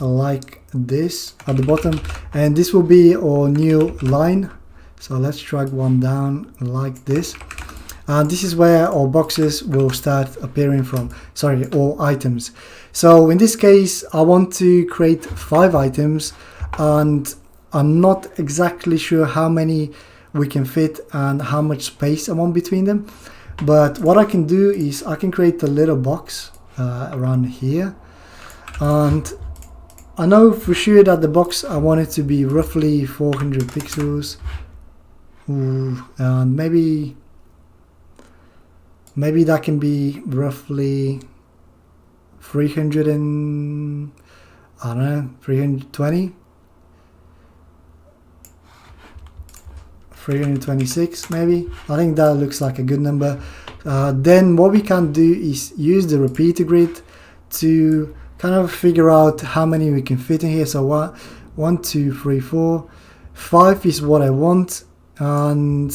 like this at the bottom, and this will be our new line. So let's drag one down like this, and this is where our boxes will start appearing from, sorry, or items. So in this case I want to create 5 items, and I'm not exactly sure how many we can fit and how much space I want between them, but what I can do is I can create a little box around here, and I know for sure that the box I want it to be roughly 400 pixels. And maybe that can be roughly 300 and I don't know, 320, 326 maybe. I think that looks like a good number. Then what we can do is use the repeater grid to kind of figure out how many we can fit in here. So 1, 2, 3, 4, 5 is what I want, and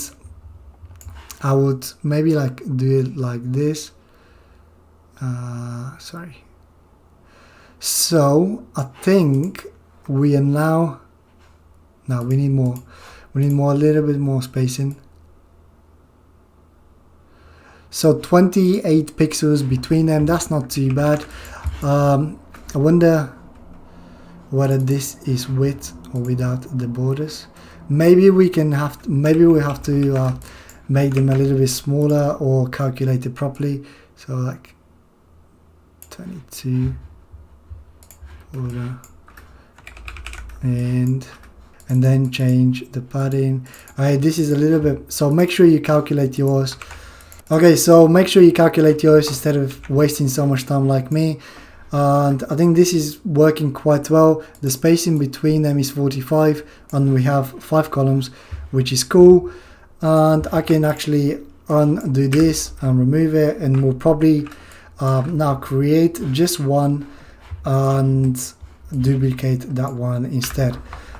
I would maybe like do it like this. Sorry. So I think we are now we need more. We need a little bit more spacing. So 28 pixels between them. That's not too bad. I wonder whether this is with or without the borders. Maybe we have to make them a little bit smaller or calculate it properly. So like 22 border, and then change the padding. This is a little bit, so make sure you calculate yours. Okay, so make sure you calculate yours instead of wasting so much time like me. And I think this is working quite well. The spacing between them is 45, and we have 5 columns, which is cool. And I can actually undo this and remove it, and we'll probably now create just one and duplicate that one instead.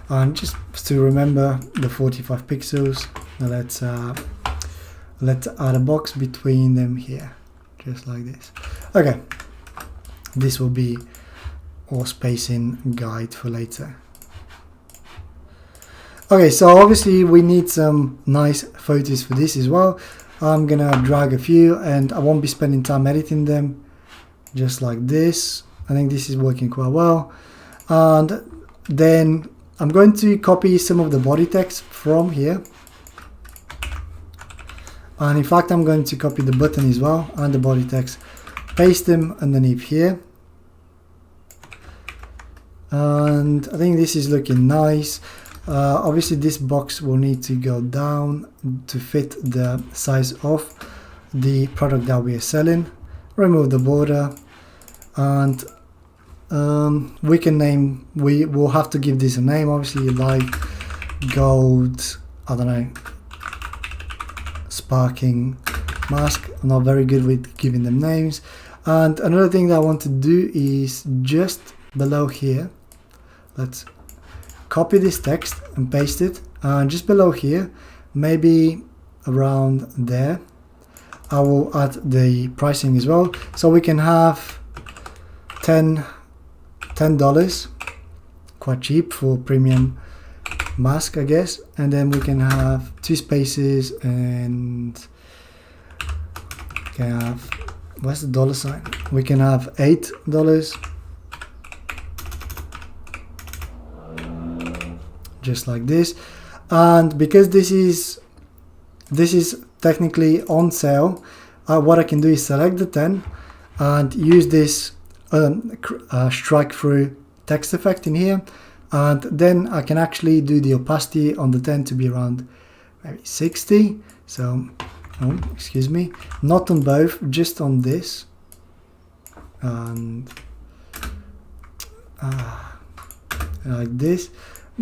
And just to remember the 45 pixels, let's add a box between them here, just like this. Okay. This will be our spacing guide for later. Okay, so obviously we need some nice photos for this as well. I'm gonna drag a few, and I won't be spending time editing them, just like this. I think this is working quite well. And then I'm going to copy some of the body text from here. And in fact, I'm going to copy the button as well and the body text. Paste them underneath here, and I think this is looking nice. Obviously this box will need to go down to fit the size of the product that we are selling. Remove the border, and we will have to give this a name, obviously, like gold, I don't know, sparking mask. I'm not very good with giving them names. And another thing that I want to do is just below here, let's copy this text and paste it, and just below here, maybe around there, I will add the pricing as well. So we can have $10, quite cheap for premium mask, I guess. And then we can have 2 spaces, and can have, where's the dollar sign? We can have $8, just like this. And because this is technically on sale, what I can do is select the 10 and use this strike through text effect in here, and then I can actually do the opacity on the 10 to be around maybe 60. So excuse me, not on both, just on this, and like this.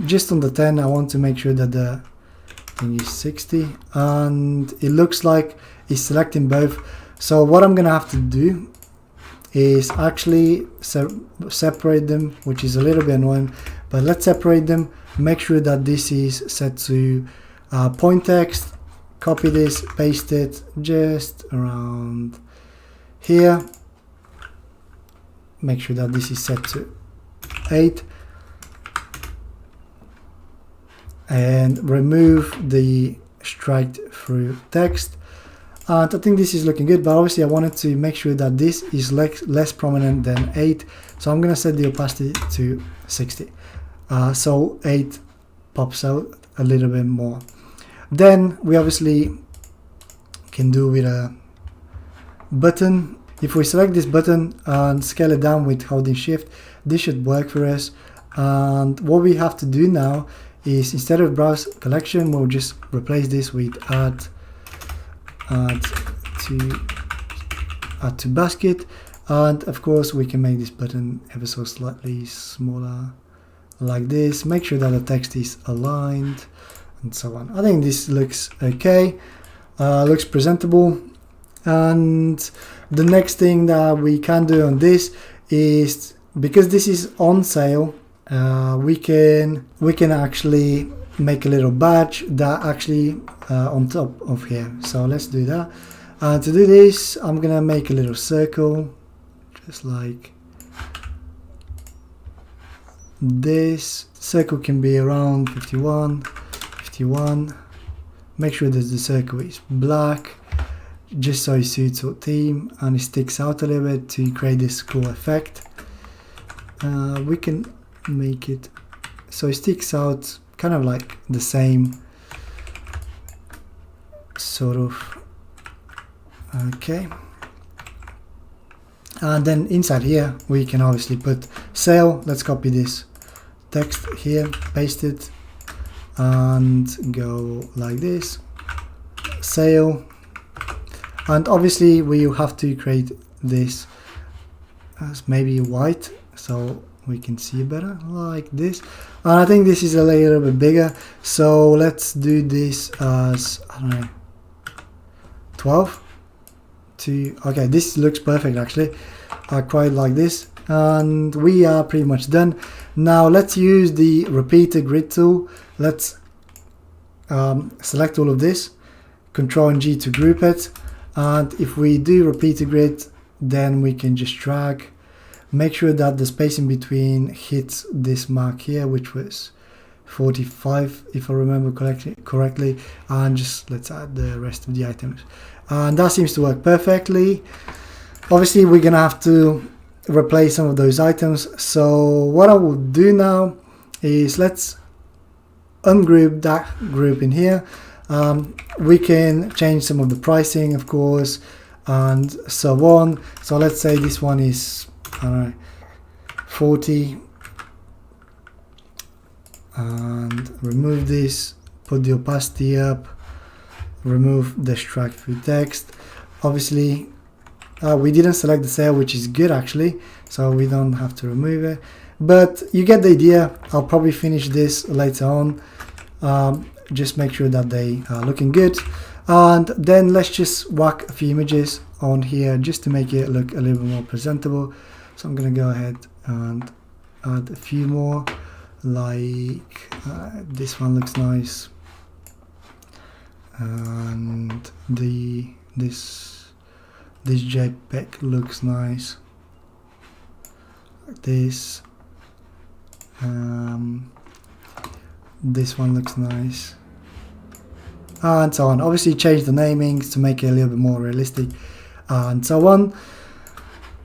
just on the 10, I want to make sure that the thing is 60, and it looks like it's selecting both. So what I'm gonna have to do is actually separate them, which is a little bit annoying, but let's separate them. Make sure that this is set to point text. Copy this, paste it just around here. Make sure that this is set to 8, and remove the straight through text. And I think this is looking good, but obviously I wanted to make sure that this is less prominent than 8, so I'm going to set the opacity to 60. So 8 pops out a little bit more. Then we obviously can do with a button. If we select this button and scale it down with holding shift, this should work for us. And what we have to do now is, instead of browse collection, we'll just replace this with add to basket. And of course we can make this button ever so slightly smaller like this. Make sure that the text is aligned and so on. I think this looks okay, looks presentable. And the next thing that we can do on this is, because this is on sale, we can actually make a little badge that actually on top of here. So let's do that. To do this, I'm gonna make a little circle, just like this. Circle can be around 51. Make sure that the circle is black, just so it suits our theme and it sticks out a little bit to create this cool effect. We can make it so it sticks out kind of like the same sort of. Okay, and then inside here we can obviously put sale. Let's copy this text here, paste it, and go like this, sale. And obviously we have to create this as maybe white so we can see better, like this. And I think this is a little bit bigger, so let's do this as, I don't know, 12 to, okay, this looks perfect actually. I quite like this, and we are pretty much done. Now let's use the repeater grid tool. Let's select all of this, Control and G to group it, and if we do repeater grid, then we can just drag. Make sure that the spacing between hits this mark here, which was 45 if I remember correctly, and just let's add the rest of the items, and that seems to work perfectly. Obviously we're gonna have to replace some of those items, so what I will do now is let's ungroup that group in here. We can change some of the pricing, of course, and so on. So let's say this one is, I don't know, 40, and remove this, put the opacity up, remove the extract through text. Obviously we didn't select the sale, which is good actually, so we don't have to remove it, but you get the idea. I'll probably finish this later on. Just make sure that they are looking good, and then let's just whack a few images on here just to make it look a little bit more presentable. So I'm gonna go ahead and add a few more, like this one looks nice, and this JPEG looks nice, like this. This one looks nice, and so on. Obviously change the namings to make it a little bit more realistic, and so on.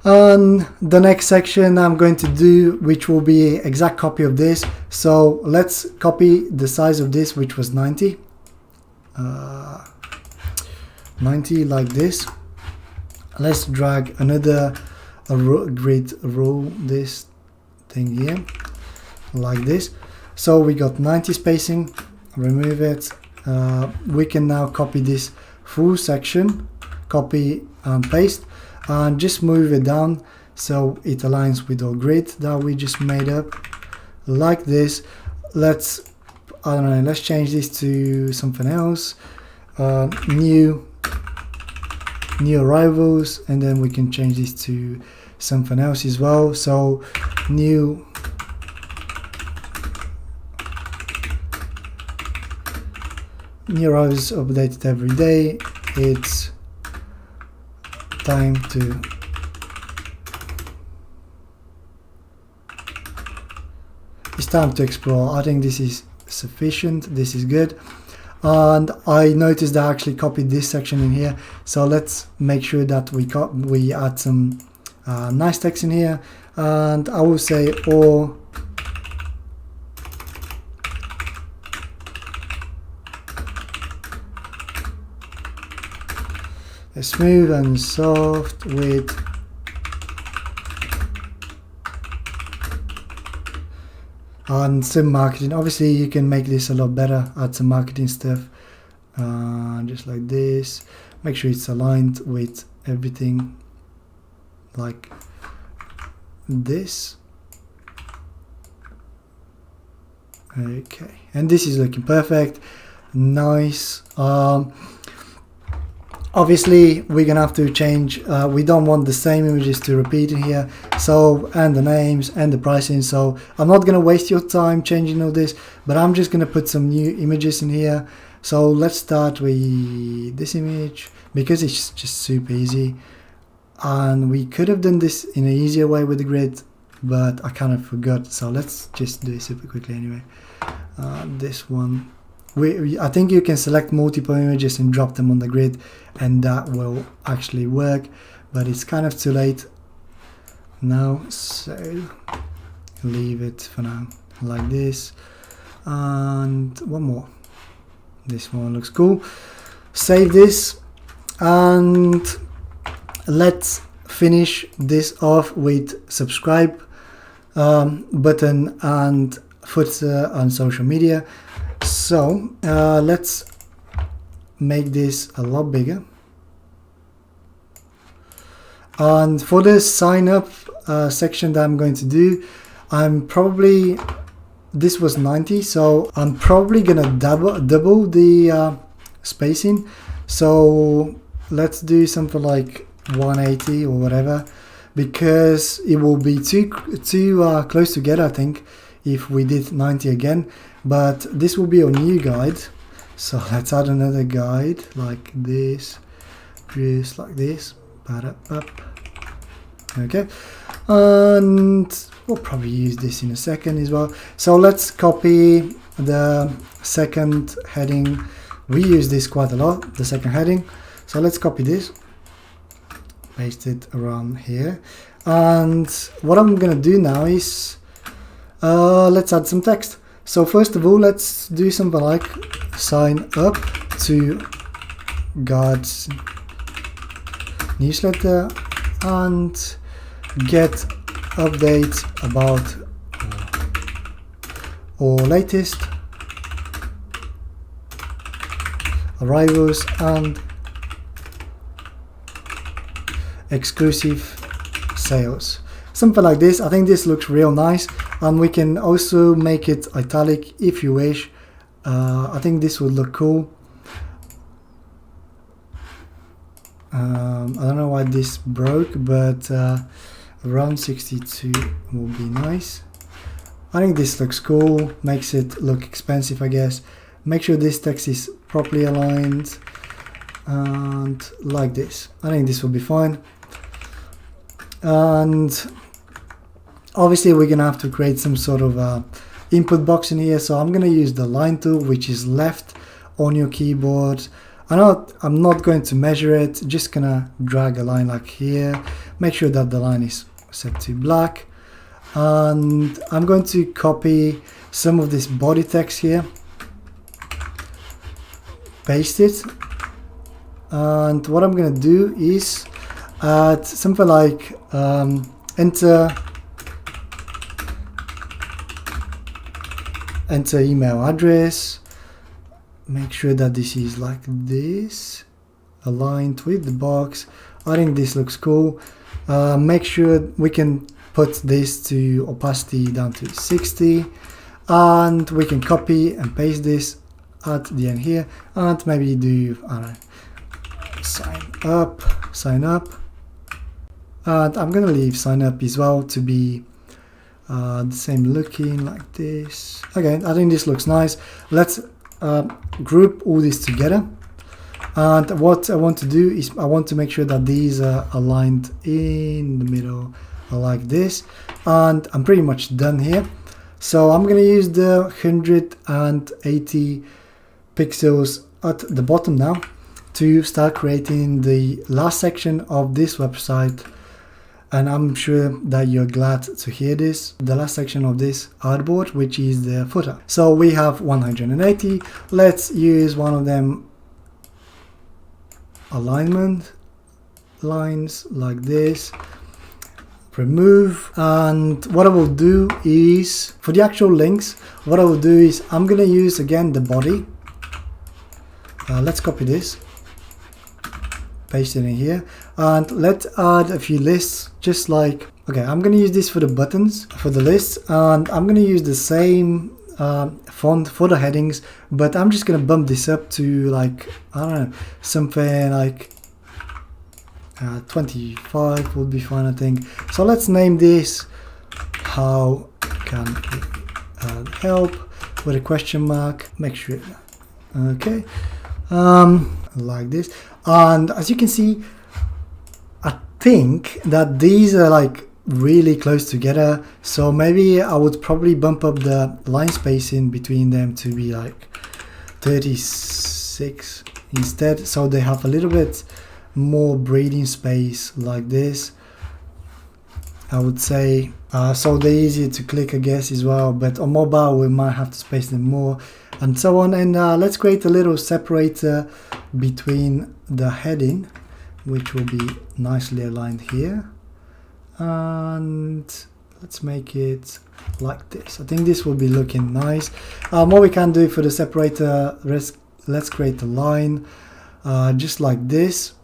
And the next section I'm going to do, which will be an exact copy of this, so let's copy the size of this, which was 90 like this. Let's drag another grid rule, this thing here, like this. So we got 90 spacing, remove it. We can now copy this full section, copy and paste, and just move it down so it aligns with our grid that we just made up, like this. let's, I don't know, let's change this to something else. New arrivals, and then we can change this to something else as well. So new arrivals updated every day. It's time to explore. I think this is sufficient. This is good. And I noticed that I actually copied this section in here, so let's make sure that we add some nice text in here. And I will say or smooth and soft with and some marketing. Obviously you can make this a lot better, add some marketing stuff, just like this. Make sure it's aligned with everything like this. Okay, and this is looking perfect, nice. Obviously we're gonna have to change, we don't want the same images to repeat in here, so, and the names and the pricing. So I'm not gonna waste your time changing all this, but I'm just gonna put some new images in here. So let's start with this image because it's just super easy, and we could have done this in an easier way with the grid, but I kind of forgot. So let's just do it super quickly anyway. This one, I think you can select multiple images and drop them on the grid, and that will actually work, but it's kind of too late now, so leave it for now like this. And one more, this one looks cool. Save this, and let's finish this off with subscribe button and footer on social media. So let's make this a lot bigger. And for the sign up section that I'm going to do, this was 90, so I'm probably gonna double the spacing. So let's do something like 180 or whatever, because it will be too close together, I think, if we did 90 again. But this will be a new guide, so let's add another guide like this, just like this. Okay, and we'll probably use this in a second as well. So let's copy the second heading. We use this quite a lot, the second heading. So let's copy this, paste it around here, and what I'm gonna do now is let's add some text. So first of all, let's do something like sign up to God's newsletter and get updates about our latest arrivals and exclusive sales. Something like this. I think this looks real nice, and we can also make it italic if you wish. I think this would look cool. I don't know why this broke, but around 62 will be nice. I think this looks cool, makes it look expensive, I guess. Make sure this text is properly aligned, and like this. I think this will be fine. And obviously we're gonna have to create some sort of input box in here, so I'm gonna use the line tool, which is left on your keyboard. I'm not going to measure it, just gonna drag a line like here. Make sure that the line is set to black, and I'm going to copy some of this body text here, paste it, and what I'm gonna do is add something like enter email address. Make sure that this is like this, aligned with the box. I think this looks cool. Make sure we can put this to opacity down to 60, and we can copy and paste this at the end here, and maybe do, I don't know, sign up, and I'm gonna leave sign up as well to be the same looking like this. Okay, I think this looks nice. Let's group all this together, and what I want to do is I want to make sure that these are aligned in the middle like this, and I'm pretty much done here. So I'm gonna use the 180 pixels at the bottom now to start creating the last section of this website. And I'm sure that you're glad to hear this, the last section of this artboard, which is the footer. So we have 180. Let's use one of them alignment lines like this. Remove, and what I will do is for the actual links, what I will do is I'm gonna use again the body. Let's copy this, paste it in here, and let's add a few lists, just like, okay, I'm gonna use this for the buttons for the lists, and I'm gonna use the same font for the headings, but I'm just gonna bump this up to, like, I don't know, something like 25 would be fine, I think. So let's name this how can we help with a question mark, make sure, okay, like this. And as you can see, I think that these are like really close together, so maybe I would probably bump up the line spacing between them to be like 36 instead, so they have a little bit more breathing space like this, I would say. So they're easier to click, I guess, as well, but on mobile we might have to space them more and so on. And let's create a little separator between the heading, which will be nicely aligned here, and let's make it like this. I think this will be looking nice. What we can do for the separator, let's create a line just like this.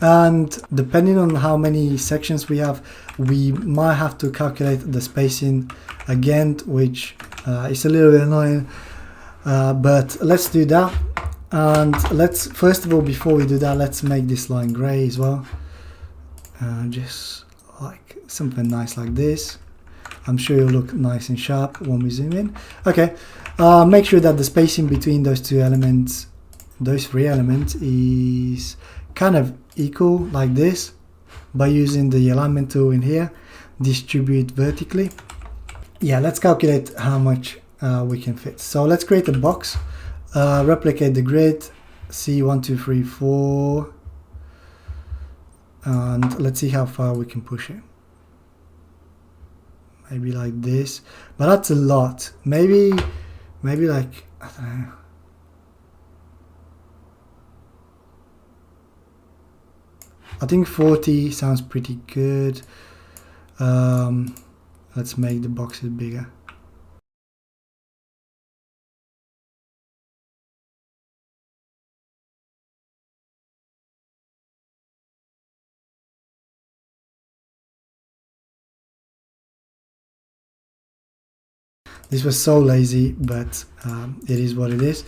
And depending on how many sections we have, we might have to calculate the spacing again, which is a little bit annoying, but let's do that. And let's, first of all, before we do that, let's make this line gray as well, just like something nice like this. I'm sure it'll look nice and sharp when we zoom in. Okay, make sure that the spacing between those two elements, those three elements, is kind of equal like this, by using the alignment tool in here, distribute vertically. Yeah, let's calculate how much we can fit. So let's create a box, replicate the grid, see 1 2 3 4, and let's see how far we can push it. Maybe like this, but that's a lot. Maybe like, I don't know, I think 40 sounds pretty good. Let's make the boxes bigger. This was so lazy, but it is what it is.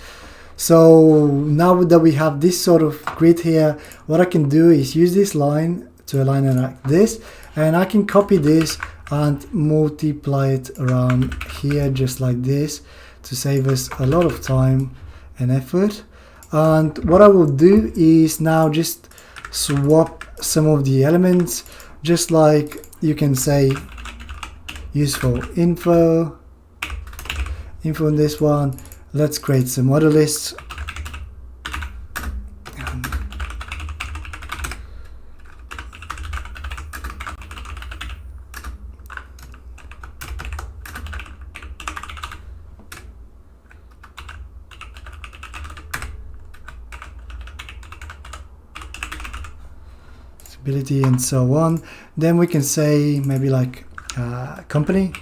So now that we have this sort of grid here, what I can do is use this line to align it like this, and I can copy this and multiply it around here just like this to save us a lot of time and effort. And what I will do is now just swap some of the elements, just like you can say useful info in this one. Let's create some other lists. Ability and so on. Then we can say maybe like company.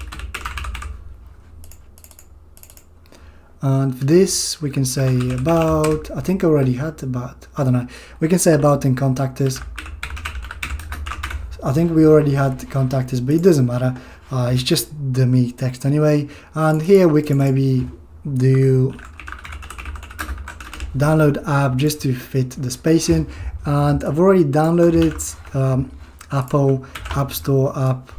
And for this, we can say about, I think I already had about, I don't know, we can say about and contact us. I think we already had contact us, but it doesn't matter. It's just dummy text anyway. And here we can maybe do download app just to fit the spacing. And I've already downloaded Apple App Store app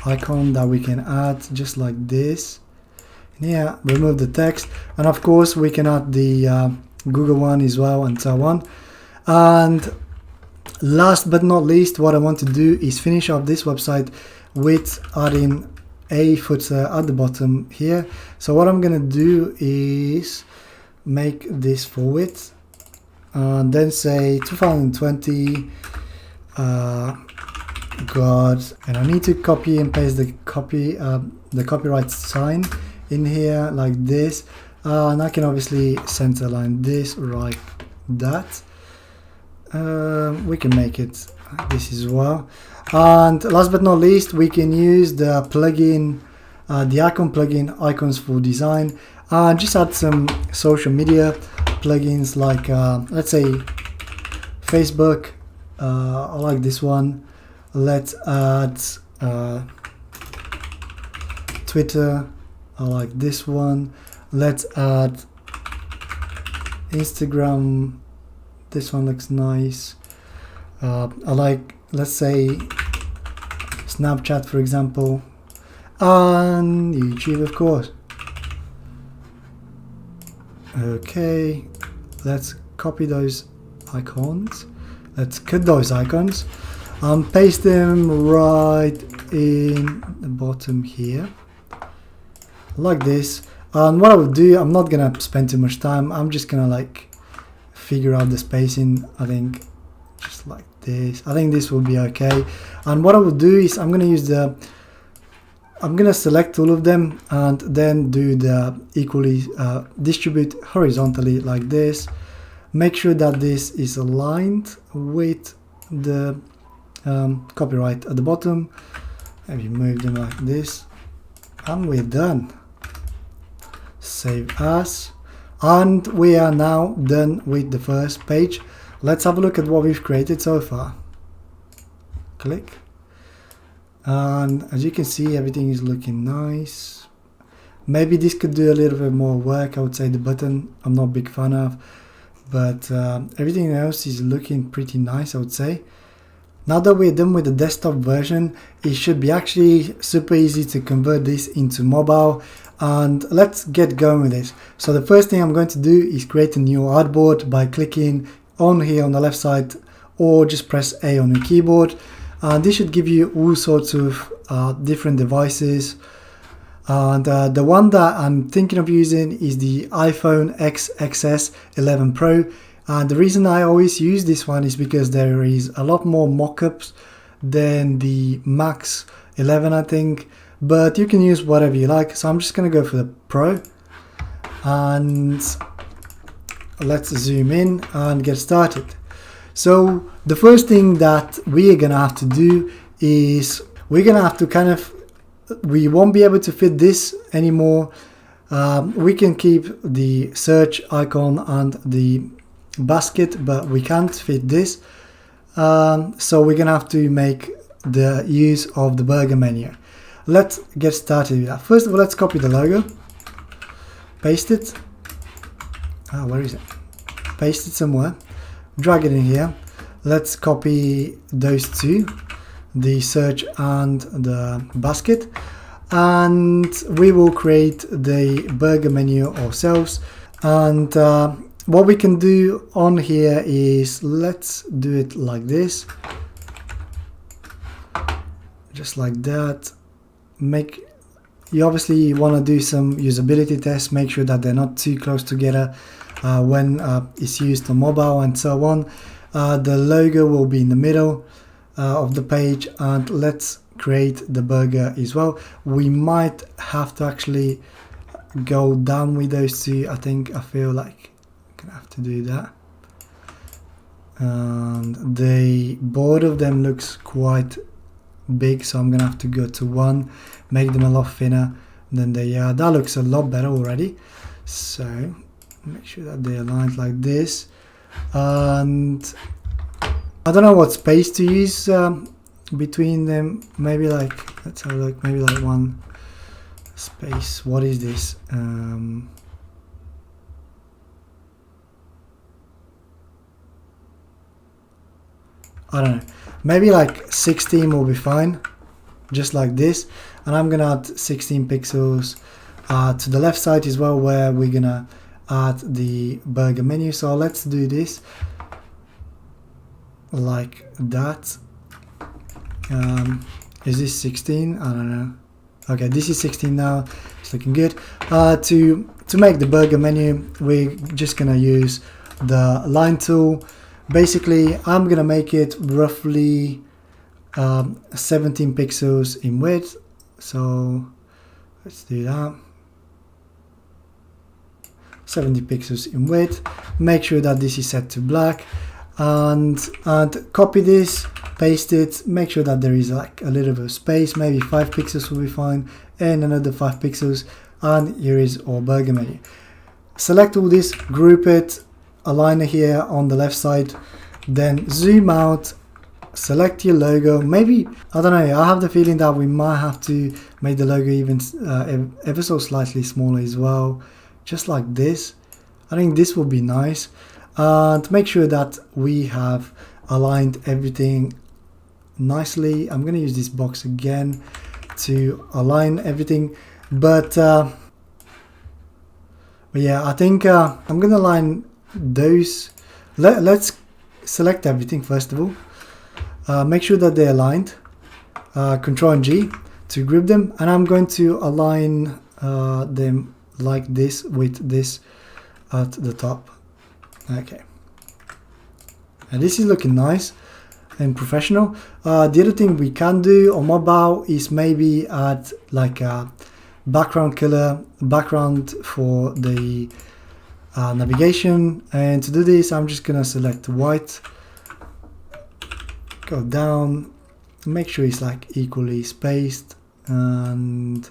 icon that we can add just like this. And here, remove the text, and of course we can add the Google one as well, and so on. And last but not least, what I want to do is finish off this website with adding a footer at the bottom here. So what I'm gonna do is make this full width and then say 2020 God, and I need to copy and paste the copyright sign in here like this, and I can obviously center line this like that. We can make it like this as well. And last but not least, we can use the plugin, the icon plugin, icons for design, and just add some social media plugins like let's say Facebook. I like this one. Let's add Twitter. I like this one. Let's add Instagram. This one looks nice. I like, let's say, Snapchat, for example, and YouTube, of course. Okay, let's copy those icons. Let's cut those icons and paste them right in the bottom here, like this. And what I will do, I'm not gonna spend too much time. I'm just gonna like figure out the spacing. I think just like this. I think this will be okay. And what I will do is I'm gonna select all of them and then do the equally distribute horizontally like this. Make sure that this is aligned with the copyright at the bottom. Maybe move them like this, and we're done. Save as, and we are now done with the first page. Let's have a look at what we've created so far. Click, and as you can see, everything is looking nice. Maybe this could do a little bit more work. I would say the button I'm not a big fan of, but everything else is looking pretty nice, I would say. Now that we're done with the desktop version, it should be actually super easy to convert this into mobile, and let's get going with this. So the first thing I'm going to do is create a new artboard by clicking on here on the left side, or just press A on your keyboard, and this should give you all sorts of different devices. And the one that I'm thinking of using is the iPhone XS 11 Pro. And the reason I always use this one is because there is a lot more mockups than the Max 11, I think. But you can use whatever you like. So I'm just going to go for the Pro. And let's zoom in and get started. So the first thing that we are going to have to do is we're going to have to we won't be able to fit this anymore. We can keep the search icon and the basket, but we can't fit this. So we're gonna have to make the use of the burger menu. Let's get started with that. First of all, let's copy the logo, paste it. Where is it? Paste it somewhere, drag it in here. Let's copy those two, the search and the basket, and we will create the burger menu ourselves. And what we can do on here is let's do it like this, just like that. You obviously want to do some usability tests, make sure that they're not too close together when it's used on mobile and so on. The logo will be in the middle of the page, and let's create the burger as well. We might have to actually go down with those two. I feel like I'm gonna have to do that. And both of them looks quite big, so I'm gonna have to go to one, make them a lot thinner than they are. That looks a lot better already. So make sure that they align like this. And I don't know what space to use between them. Maybe like Let's have a look, maybe like one space. What is this? I don't know, maybe like 16 will be fine, just like this. And I'm gonna add 16 pixels to the left side as well, where we're gonna add the burger menu. So let's do this like that. Is this 16? I don't know. Okay, this is 16 now. It's looking good. To make the burger menu, we're just gonna use the line tool. Basically, I'm gonna make it roughly 17 pixels in width. So let's do that. 70 pixels in width. Make sure that this is set to black, and copy this, paste it. Make sure that there is like a little bit of space. Maybe 5 pixels will be fine, and another 5 pixels. And here is our burger menu. Select all this, group it, align it here on the left side, then zoom out, select your logo. Maybe, I don't know, I have the feeling that we might have to make the logo even ever so slightly smaller as well, just like this. I think this will be nice. And make sure that we have aligned everything nicely. I'm going to use this box again to align everything, but yeah, I think I'm going to align those. Let's select everything first of all. Make sure that they're aligned. Control and G to group them, and I'm going to align them like this with this at the top. Okay, and this is looking nice and professional. The other thing we can do on mobile is maybe add like a background color, background for the navigation. And to do this, I'm just gonna select white, go down, make sure it's like equally spaced, and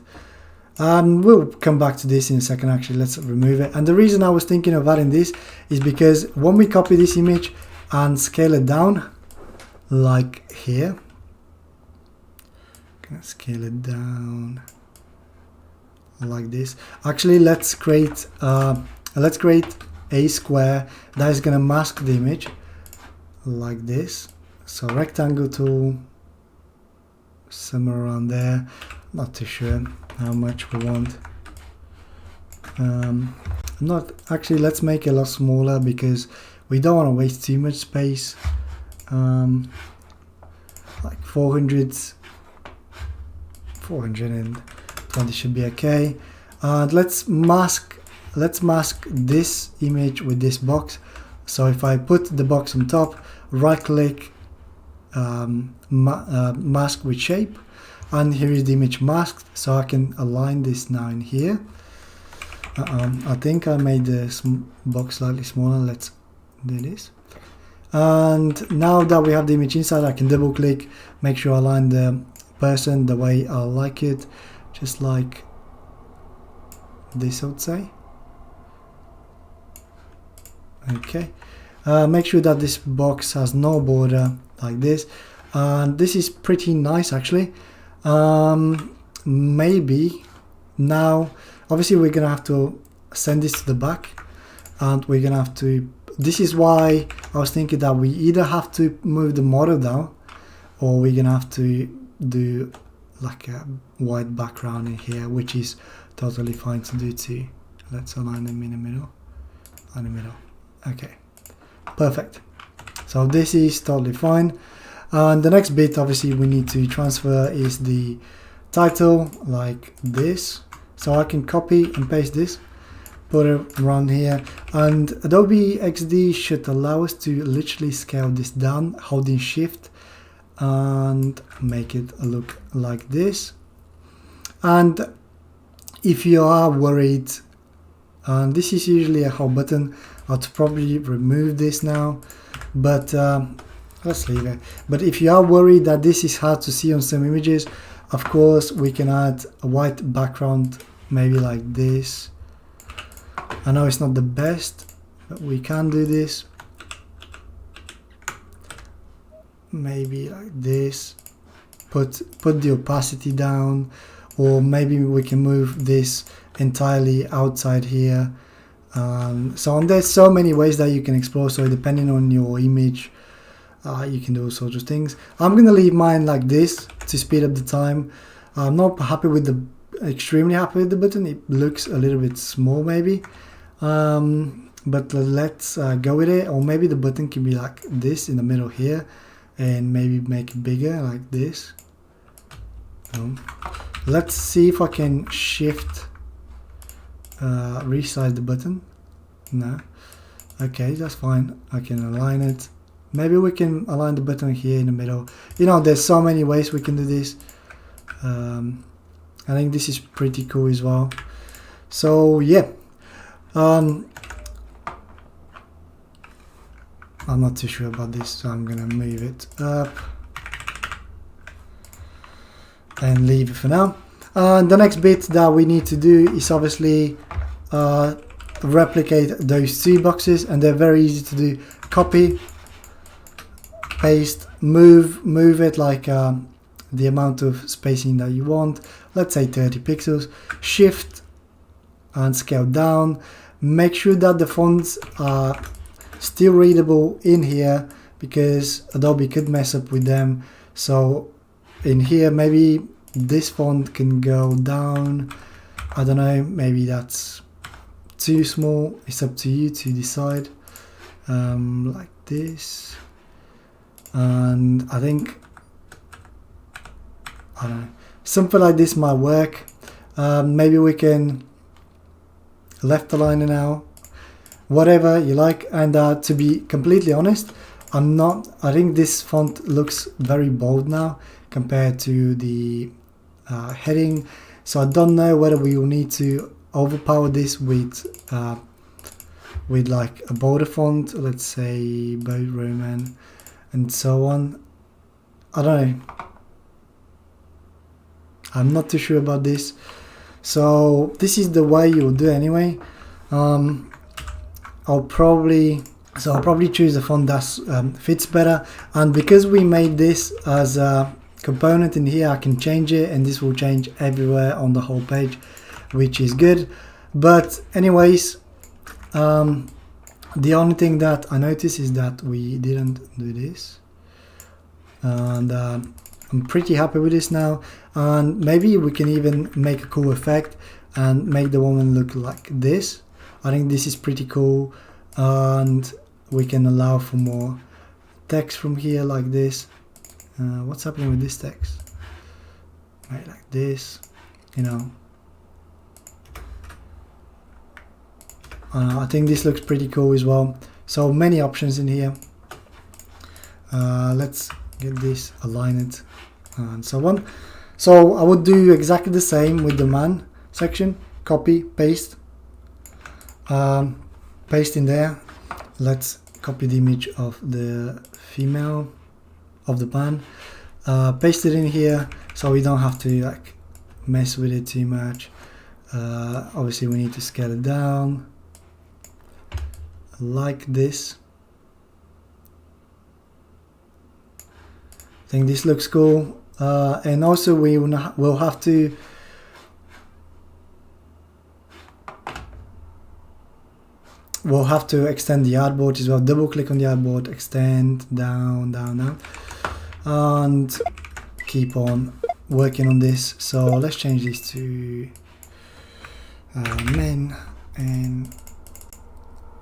we'll come back to this in a second. Actually, let's remove it. And the reason I was thinking of adding this is because when we copy this image and scale it down like here, gonna scale it down like this. Actually, let's create a square that is gonna mask the image like this. So rectangle tool, somewhere around there, not too sure how much we want. Not actually, let's make it a lot smaller because we don't want to waste too much space. Like 420 should be okay. And let's mask this image with this box. So if I put the box on top, right click, mask with shape, and here is the image masked, so I can align this now in here. I think I made the box slightly smaller. Let's do this. And now that we have the image inside, I can double click, make sure I align the person the way I like it, just like this, I would say. Okay, make sure that this box has no border like this, and this is pretty nice actually. Maybe now, obviously we're gonna have to send this to the back, and we're gonna have to, this is why I was thinking that we either have to move the model down, or we're gonna have to do like a white background in here, which is totally fine to do too. Let's align them in the middle, okay, perfect. So this is totally fine. And the next bit obviously we need to transfer is the title like this. So I can copy and paste this, put it around here, and Adobe XD should allow us to literally scale this down, holding shift, and make it look like this. And if you are worried, and this is usually a home button, I'll probably remove this now, but let's leave it. But if you are worried that this is hard to see on some images, of course we can add a white background, maybe like this. I know it's not the best, but we can do this. Maybe like this. put the opacity down, or maybe we can move this entirely outside here. So on, there's so many ways that you can explore. So depending on your image, you can do all sorts of things. I'm gonna leave mine like this to speed up the time. I'm not happy with extremely happy with the button. It looks a little bit small maybe, but let's go with it. Or maybe the button can be like this in the middle here, and maybe make it bigger like this. Let's see if I can shift resize the button. No, okay, that's fine. I can align it. Maybe we can align the button here in the middle. You know, there's so many ways we can do this. I think this is pretty cool as well. So yeah, I'm not too sure about this, so I'm gonna move it up and leave it for now. The next bit that we need to do is obviously replicate those two boxes, and they're very easy to do. Copy, paste, move it like the amount of spacing that you want. Let's say 30 pixels. Shift and scale down. Make sure that the fonts are still readable in here, because Adobe could mess up with them. So in here, maybe this font can go down. I don't know, maybe that's too small. It's up to you to decide. Like this. And I think, I don't know, something like this might work. Maybe we can left align it now, whatever you like. And to be completely honest, I think this font looks very bold now compared to the heading. So I don't know whether we will need to overpower this with like a bolder font, let's say bold Roman and so on. I don't know. I'm not too sure about this. So this is the way you'll do anyway. I'll probably choose a font that fits better, and because we made this as a component in here, I can change it, and this will change everywhere on the whole page, which is good. But anyways, the only thing that I noticed is that we didn't do this, and I'm pretty happy with this now. And maybe we can even make a cool effect and make the woman look like this. I think this is pretty cool, and we can allow for more text from here like this. What's happening with this text? Right, like this, you know. I think this looks pretty cool as well. So many options in here. Let's get this, align it, and so on. So I would do exactly the same with the man section. Copy, paste, paste in there. Let's copy the image of the female, of the man, paste it in here, so we don't have to like mess with it too much. Obviously we need to scale it down like this. I think this looks cool. And also we will have to extend the artboard as well. Double click on the artboard, extend, down, down, down, and keep on working on this. So let's change this to men, and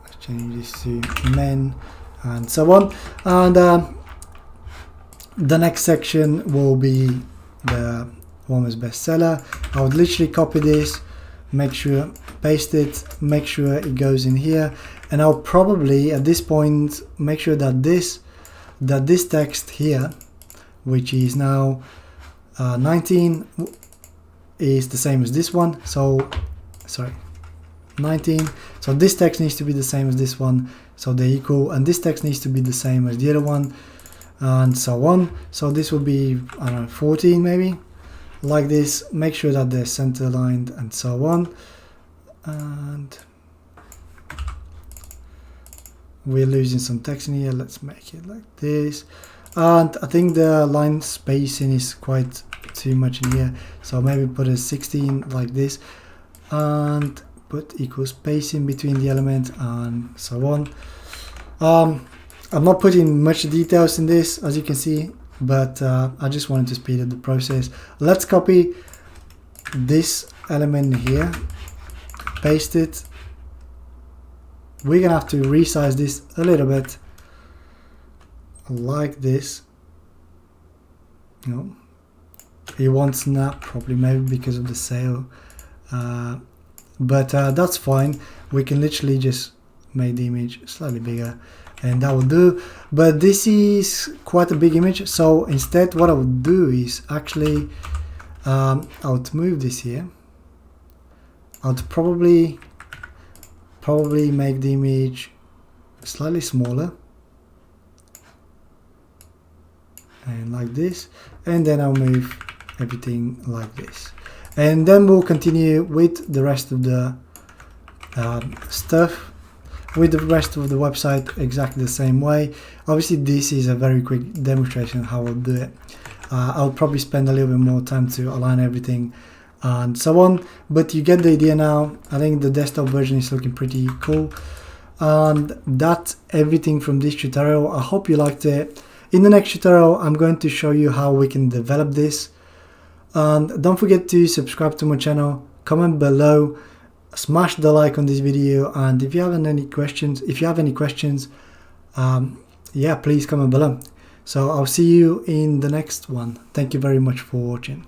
let's change this to men, and so on. And the next section will be the woman's bestseller. I would literally copy this, make sure, paste it, make sure it goes in here, and I'll probably at this point make sure that this text here, which is now 19, is the same as this one. So sorry, 19. So this text needs to be the same as this one, so they're equal, and this text needs to be the same as the other one, and so on. So this will be, I don't know, 14 maybe, like this. Make sure that they're center aligned and so on. And we're losing some text in here. Let's make it like this. and I think the line spacing is quite too much in here, so maybe put a 16 like this, and put equal spacing between the elements and so on. I'm not putting much details in this, as you can see, but I just wanted to speed up the process. Let's copy this element here, paste it. We're gonna have to resize this a little bit like this. No, it won't snap properly, maybe because of the sale, but that's fine. We can literally just make the image slightly bigger and that will do. But this is quite a big image, so instead what I would do is actually I would move this here. I would probably make the image slightly smaller and like this, and then I'll move everything like this, and then we'll continue with the rest of the stuff, with the rest of the website exactly the same way. Obviously this is a very quick demonstration how I'll do it. I'll probably spend a little bit more time to align everything and so on, but you get the idea now. I think the desktop version is looking pretty cool, and that's everything from this tutorial. I hope you liked it. In the next tutorial I'm going to show you how we can develop this, and don't forget to subscribe to my channel, comment below, smash the like on this video, and if you have any questions, yeah, please comment below. So I'll see you in the next one. Thank you very much for watching.